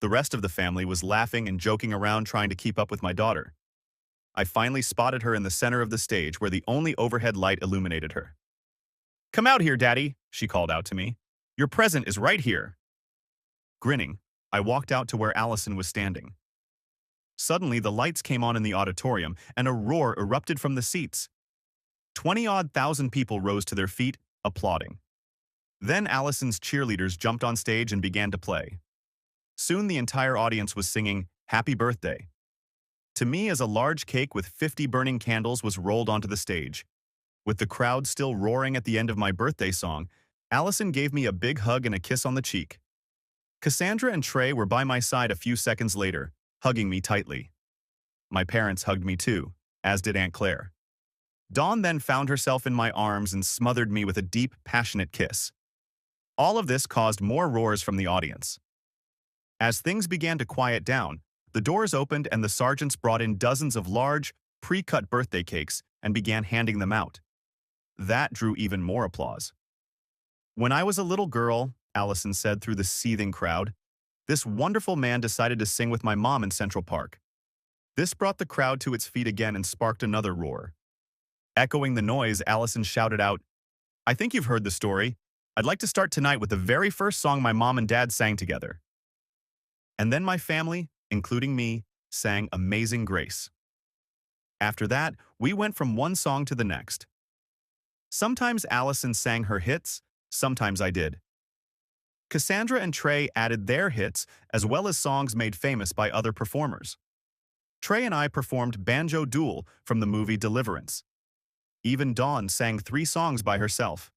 The rest of the family was laughing and joking around trying to keep up with my daughter. I finally spotted her in the center of the stage where the only overhead light illuminated her. "Come out here, Daddy," she called out to me. "Your present is right here." Grinning, I walked out to where Allison was standing. Suddenly, the lights came on in the auditorium and a roar erupted from the seats. 20-odd thousand people rose to their feet, applauding. Then Allison's cheerleaders jumped on stage and began to play. Soon the entire audience was singing "Happy Birthday." To me, as a large cake with 50 burning candles was rolled onto the stage. With the crowd still roaring at the end of my birthday song, Allison gave me a big hug and a kiss on the cheek. Cassandra and Trey were by my side a few seconds later, hugging me tightly. My parents hugged me too, as did Aunt Claire. Dawn then found herself in my arms and smothered me with a deep, passionate kiss. All of this caused more roars from the audience. As things began to quiet down, the doors opened and the sergeants brought in dozens of large, pre-cut birthday cakes and began handing them out. That drew even more applause. "When I was a little girl," Allison said through the seething crowd, "this wonderful man decided to sing with my mom in Central Park." This brought the crowd to its feet again and sparked another roar. Echoing the noise, Allison shouted out, "I think you've heard the story. I'd like to start tonight with the very first song my mom and dad sang together." And then my family, including me, sang Amazing Grace. After that, we went from one song to the next. Sometimes Allison sang her hits, sometimes I did. Cassandra and Trey added their hits as well as songs made famous by other performers. Trey and I performed Banjo Duel from the movie Deliverance. Even Dawn sang 3 songs by herself.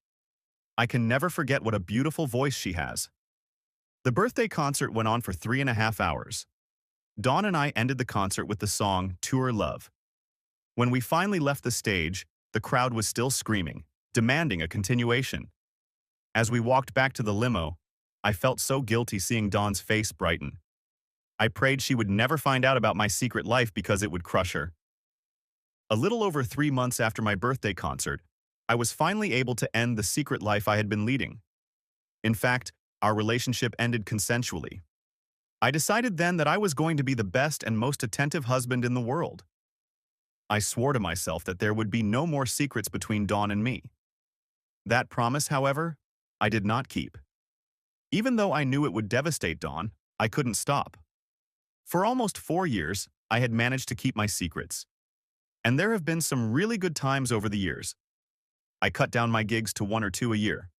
I can never forget what a beautiful voice she has. The birthday concert went on for 3.5 hours. Dawn and I ended the concert with the song Tour Love. When we finally left the stage, the crowd was still screaming, demanding a continuation. As we walked back to the limo, I felt so guilty seeing Dawn's face brighten. I prayed she would never find out about my secret life because it would crush her. A little over 3 months after my birthday concert, I was finally able to end the secret life I had been leading. In fact, our relationship ended consensually. I decided then that I was going to be the best and most attentive husband in the world. I swore to myself that there would be no more secrets between Dawn and me. That promise, however, I did not keep. Even though I knew it would devastate Dawn, I couldn't stop. For almost 4 years, I had managed to keep my secrets. And there have been some really good times over the years. I cut down my gigs to 1 or 2 a year.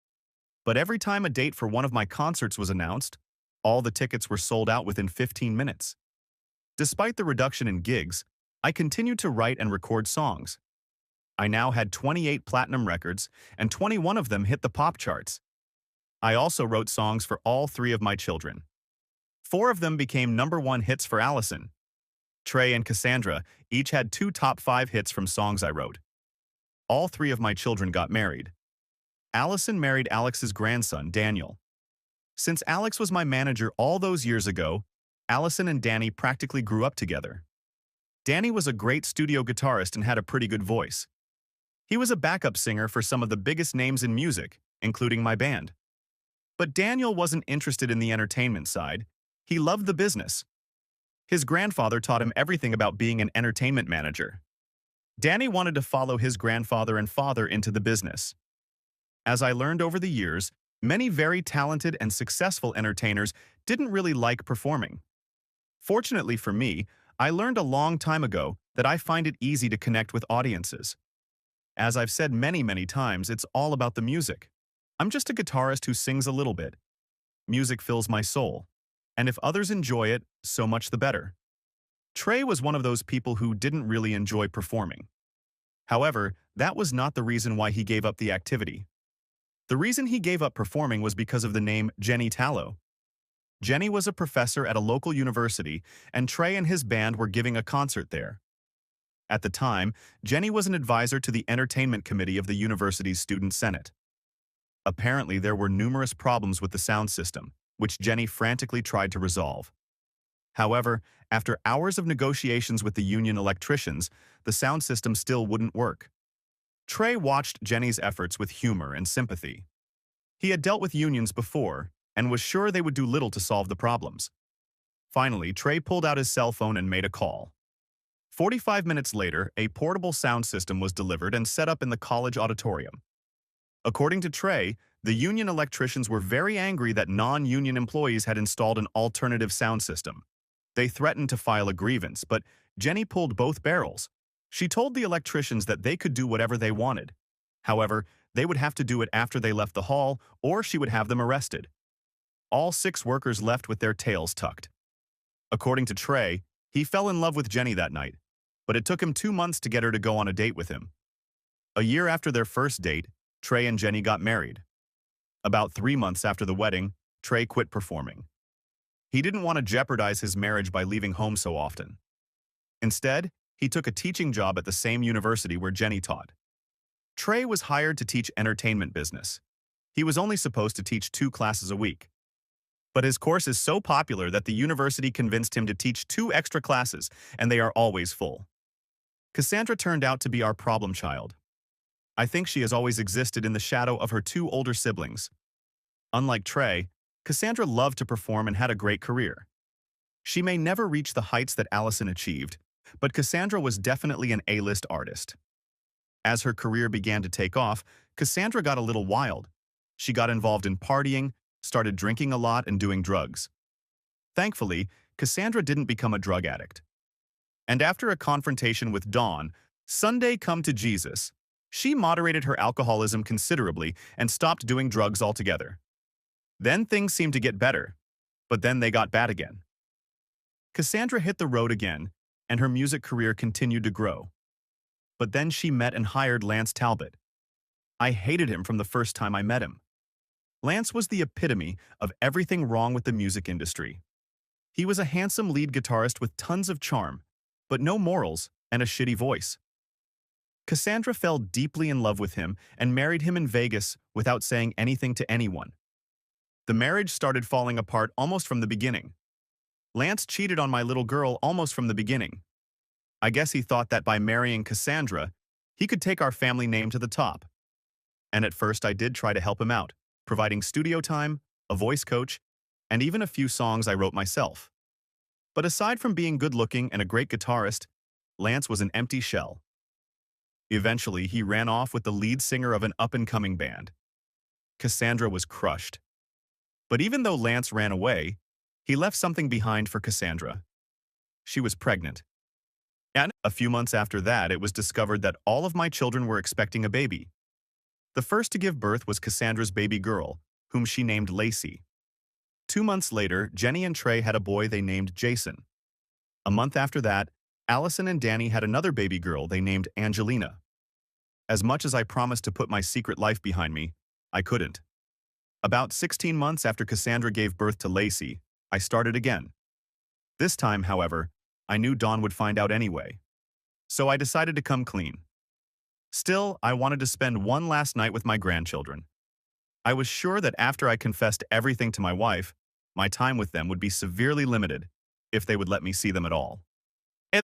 But every time a date for one of my concerts was announced, all the tickets were sold out within 15 minutes. Despite the reduction in gigs, I continued to write and record songs. I now had 28 platinum records, and 21 of them hit the pop charts. I also wrote songs for all 3 of my children. 4 of them became #1 hits for Allison. Trey and Cassandra each had 2 top 5 hits from songs I wrote. All 3 of my children got married. Allison married Alex's grandson, Daniel. Since Alex was my manager all those years ago, Allison and Danny practically grew up together. Danny was a great studio guitarist and had a pretty good voice. He was a backup singer for some of the biggest names in music, including my band. But Daniel wasn't interested in the entertainment side. He loved the business. His grandfather taught him everything about being an entertainment manager. Danny wanted to follow his grandfather and father into the business. As I learned over the years, many very talented and successful entertainers didn't really like performing. Fortunately for me, I learned a long time ago that I find it easy to connect with audiences. As I've said many times, it's all about the music. I'm just a guitarist who sings a little bit. Music fills my soul. And if others enjoy it, so much the better. Trey was one of those people who didn't really enjoy performing. However, that was not the reason why he gave up the activity. The reason he gave up performing was because of the name Jenny Tallow. Jenny was a professor at a local university, and Trey and his band were giving a concert there. At the time, Jenny was an advisor to the entertainment committee of the university's student senate. Apparently, there were numerous problems with the sound system, which Jenny frantically tried to resolve. However, after hours of negotiations with the union electricians, the sound system still wouldn't work. Trey watched Jenny's efforts with humor and sympathy. He had dealt with unions before and was sure they would do little to solve the problems. Finally, Trey pulled out his cell phone and made a call. 45 minutes later, a portable sound system was delivered and set up in the college auditorium. According to Trey, the union electricians were very angry that non-union employees had installed an alternative sound system. They threatened to file a grievance, but Jenny pulled both barrels. She told the electricians that they could do whatever they wanted. However, they would have to do it after they left the hall, or she would have them arrested. All 6 workers left with their tails tucked. According to Trey, he fell in love with Jenny that night, but it took him 2 months to get her to go on a date with him. A year after their first date, Trey and Jenny got married. About 3 months after the wedding, Trey quit performing. He didn't want to jeopardize his marriage by leaving home so often. Instead, he took a teaching job at the same university where Jenny taught. Trey was hired to teach entertainment business. He was only supposed to teach 2 classes a week. But his course is so popular that the university convinced him to teach 2 extra classes, and they are always full. Cassandra turned out to be our problem child. I think she has always existed in the shadow of her 2 older siblings. Unlike Trey, Cassandra loved to perform and had a great career. She may never reach the heights that Allison achieved, but Cassandra was definitely an A-list artist. As her career began to take off, Cassandra got a little wild. She got involved in partying, started drinking a lot and doing drugs. Thankfully, Cassandra didn't become a drug addict. And after a confrontation with Dawn, Sunday come to Jesus, she moderated her alcoholism considerably and stopped doing drugs altogether. Then things seemed to get better, but then they got bad again. Cassandra hit the road again, and her music career continued to grow. But then she met and hired Lance Talbot. I hated him from the first time I met him. Lance was the epitome of everything wrong with the music industry. He was a handsome lead guitarist with tons of charm, but no morals and a shitty voice. Cassandra fell deeply in love with him and married him in Vegas without saying anything to anyone. The marriage started falling apart almost from the beginning. Lance cheated on my little girl almost from the beginning. I guess he thought that by marrying Cassandra, he could take our family name to the top. And at first I did try to help him out, providing studio time, a voice coach, and even a few songs I wrote myself. But aside from being good-looking and a great guitarist, Lance was an empty shell. Eventually, he ran off with the lead singer of an up-and-coming band. Cassandra was crushed. But even though Lance ran away, he left something behind for Cassandra. She was pregnant. And a few months after that, it was discovered that all of my children were expecting a baby. The first to give birth was Cassandra's baby girl, whom she named Lacey. 2 months later, Jenny and Trey had a boy they named Jason. A month after that, Allison and Danny had another baby girl they named Angelina. As much as I promised to put my secret life behind me, I couldn't. About 16 months after Cassandra gave birth to Lacey, I started again. This time, however, I knew Dawn would find out anyway. So I decided to come clean. Still, I wanted to spend one last night with my grandchildren. I was sure that after I confessed everything to my wife, my time with them would be severely limited, if they would let me see them at all.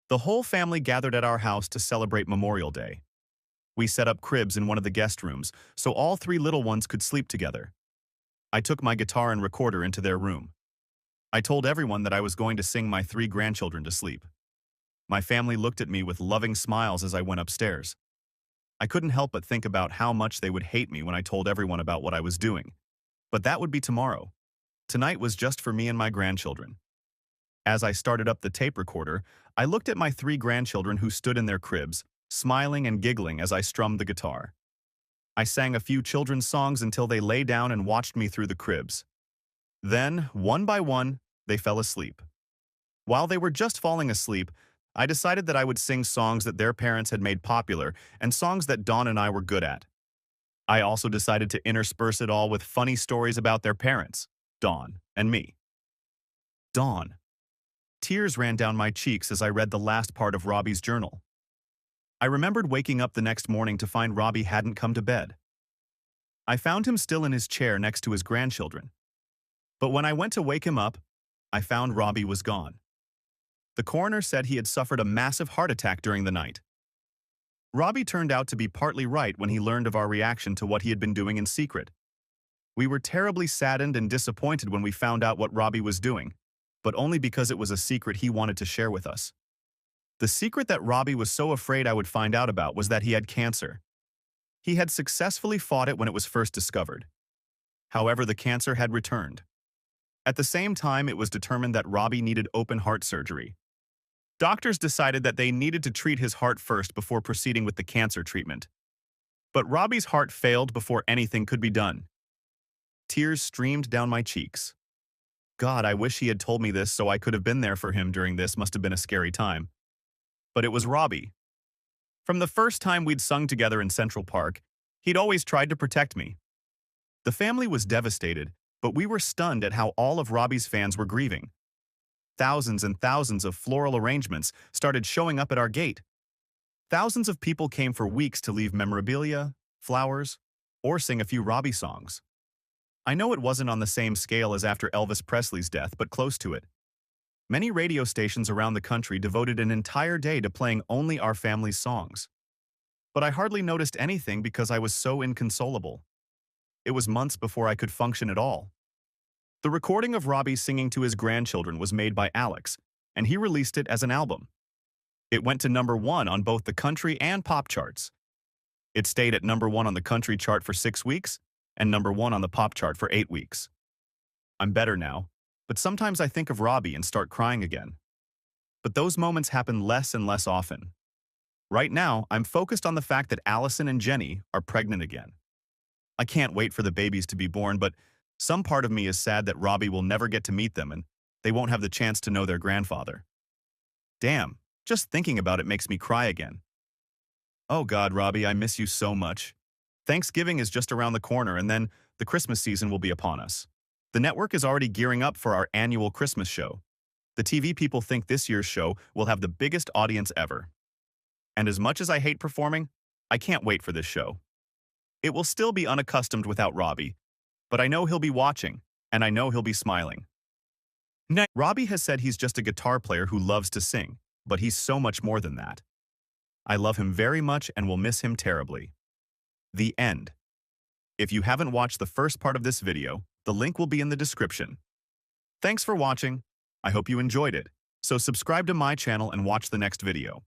The whole family gathered at our house to celebrate Memorial Day. We set up cribs in one of the guest rooms, so all 3 little ones could sleep together. I took my guitar and recorder into their room. I told everyone that I was going to sing my 3 grandchildren to sleep. My family looked at me with loving smiles as I went upstairs. I couldn't help but think about how much they would hate me when I told everyone about what I was doing. But that would be tomorrow. Tonight was just for me and my grandchildren. As I started up the tape recorder, I looked at my 3 grandchildren who stood in their cribs, smiling and giggling as I strummed the guitar. I sang a few children's songs until they lay down and watched me through the cribs. Then, one by one, they fell asleep. While they were just falling asleep, I decided that I would sing songs that their parents had made popular and songs that Dawn and I were good at. I also decided to intersperse it all with funny stories about their parents, Dawn and me. Dawn. Tears ran down my cheeks as I read the last part of Robbie's journal. I remembered waking up the next morning to find Robbie hadn't come to bed. I found him still in his chair next to his grandchildren. But when I went to wake him up, I found Robbie was gone. The coroner said he had suffered a massive heart attack during the night. Robbie turned out to be partly right when he learned of our reaction to what he had been doing in secret. We were terribly saddened and disappointed when we found out what Robbie was doing, but only because it was a secret he wanted to share with us. The secret that Robbie was so afraid I would find out about was that he had cancer. He had successfully fought it when it was first discovered. However, the cancer had returned. At the same time, it was determined that Robbie needed open heart surgery. Doctors decided that they needed to treat his heart first before proceeding with the cancer treatment. But Robbie's heart failed before anything could be done. Tears streamed down my cheeks. God, I wish he had told me this so I could have been there for him during this must have been a scary time. But it was Robbie. From the first time we'd sung together in Central Park, he'd always tried to protect me. The family was devastated, but we were stunned at how all of Robbie's fans were grieving. Thousands and thousands of floral arrangements started showing up at our gate. Thousands of people came for weeks to leave memorabilia, flowers, or sing a few Robbie songs. I know it wasn't on the same scale as after Elvis Presley's death, but close to it. Many radio stations around the country devoted an entire day to playing only our family's songs. But I hardly noticed anything because I was so inconsolable. It was months before I could function at all. The recording of Robbie singing to his grandchildren was made by Alex, and he released it as an album. It went to #1 on both the country and pop charts. It stayed at #1 on the country chart for 6 weeks and #1 on the pop chart for 8 weeks. I'm better now, but sometimes I think of Robbie and start crying again. But those moments happen less and less often. Right now, I'm focused on the fact that Allison and Jenny are pregnant again. I can't wait for the babies to be born, but some part of me is sad that Robbie will never get to meet them and they won't have the chance to know their grandfather. Damn, just thinking about it makes me cry again. Oh God, Robbie, I miss you so much. Thanksgiving is just around the corner and then the Christmas season will be upon us. The network is already gearing up for our annual Christmas show. The TV people think this year's show will have the biggest audience ever. And as much as I hate performing, I can't wait for this show. It will still be unaccustomed without Robbie, but I know he'll be watching, and I know he'll be smiling. Robbie has said he's just a guitar player who loves to sing, but he's so much more than that. I love him very much and will miss him terribly. The end. If you haven't watched the first part of this video, the link will be in the description. Thanks for watching. I hope you enjoyed it. So subscribe to my channel and watch the next video.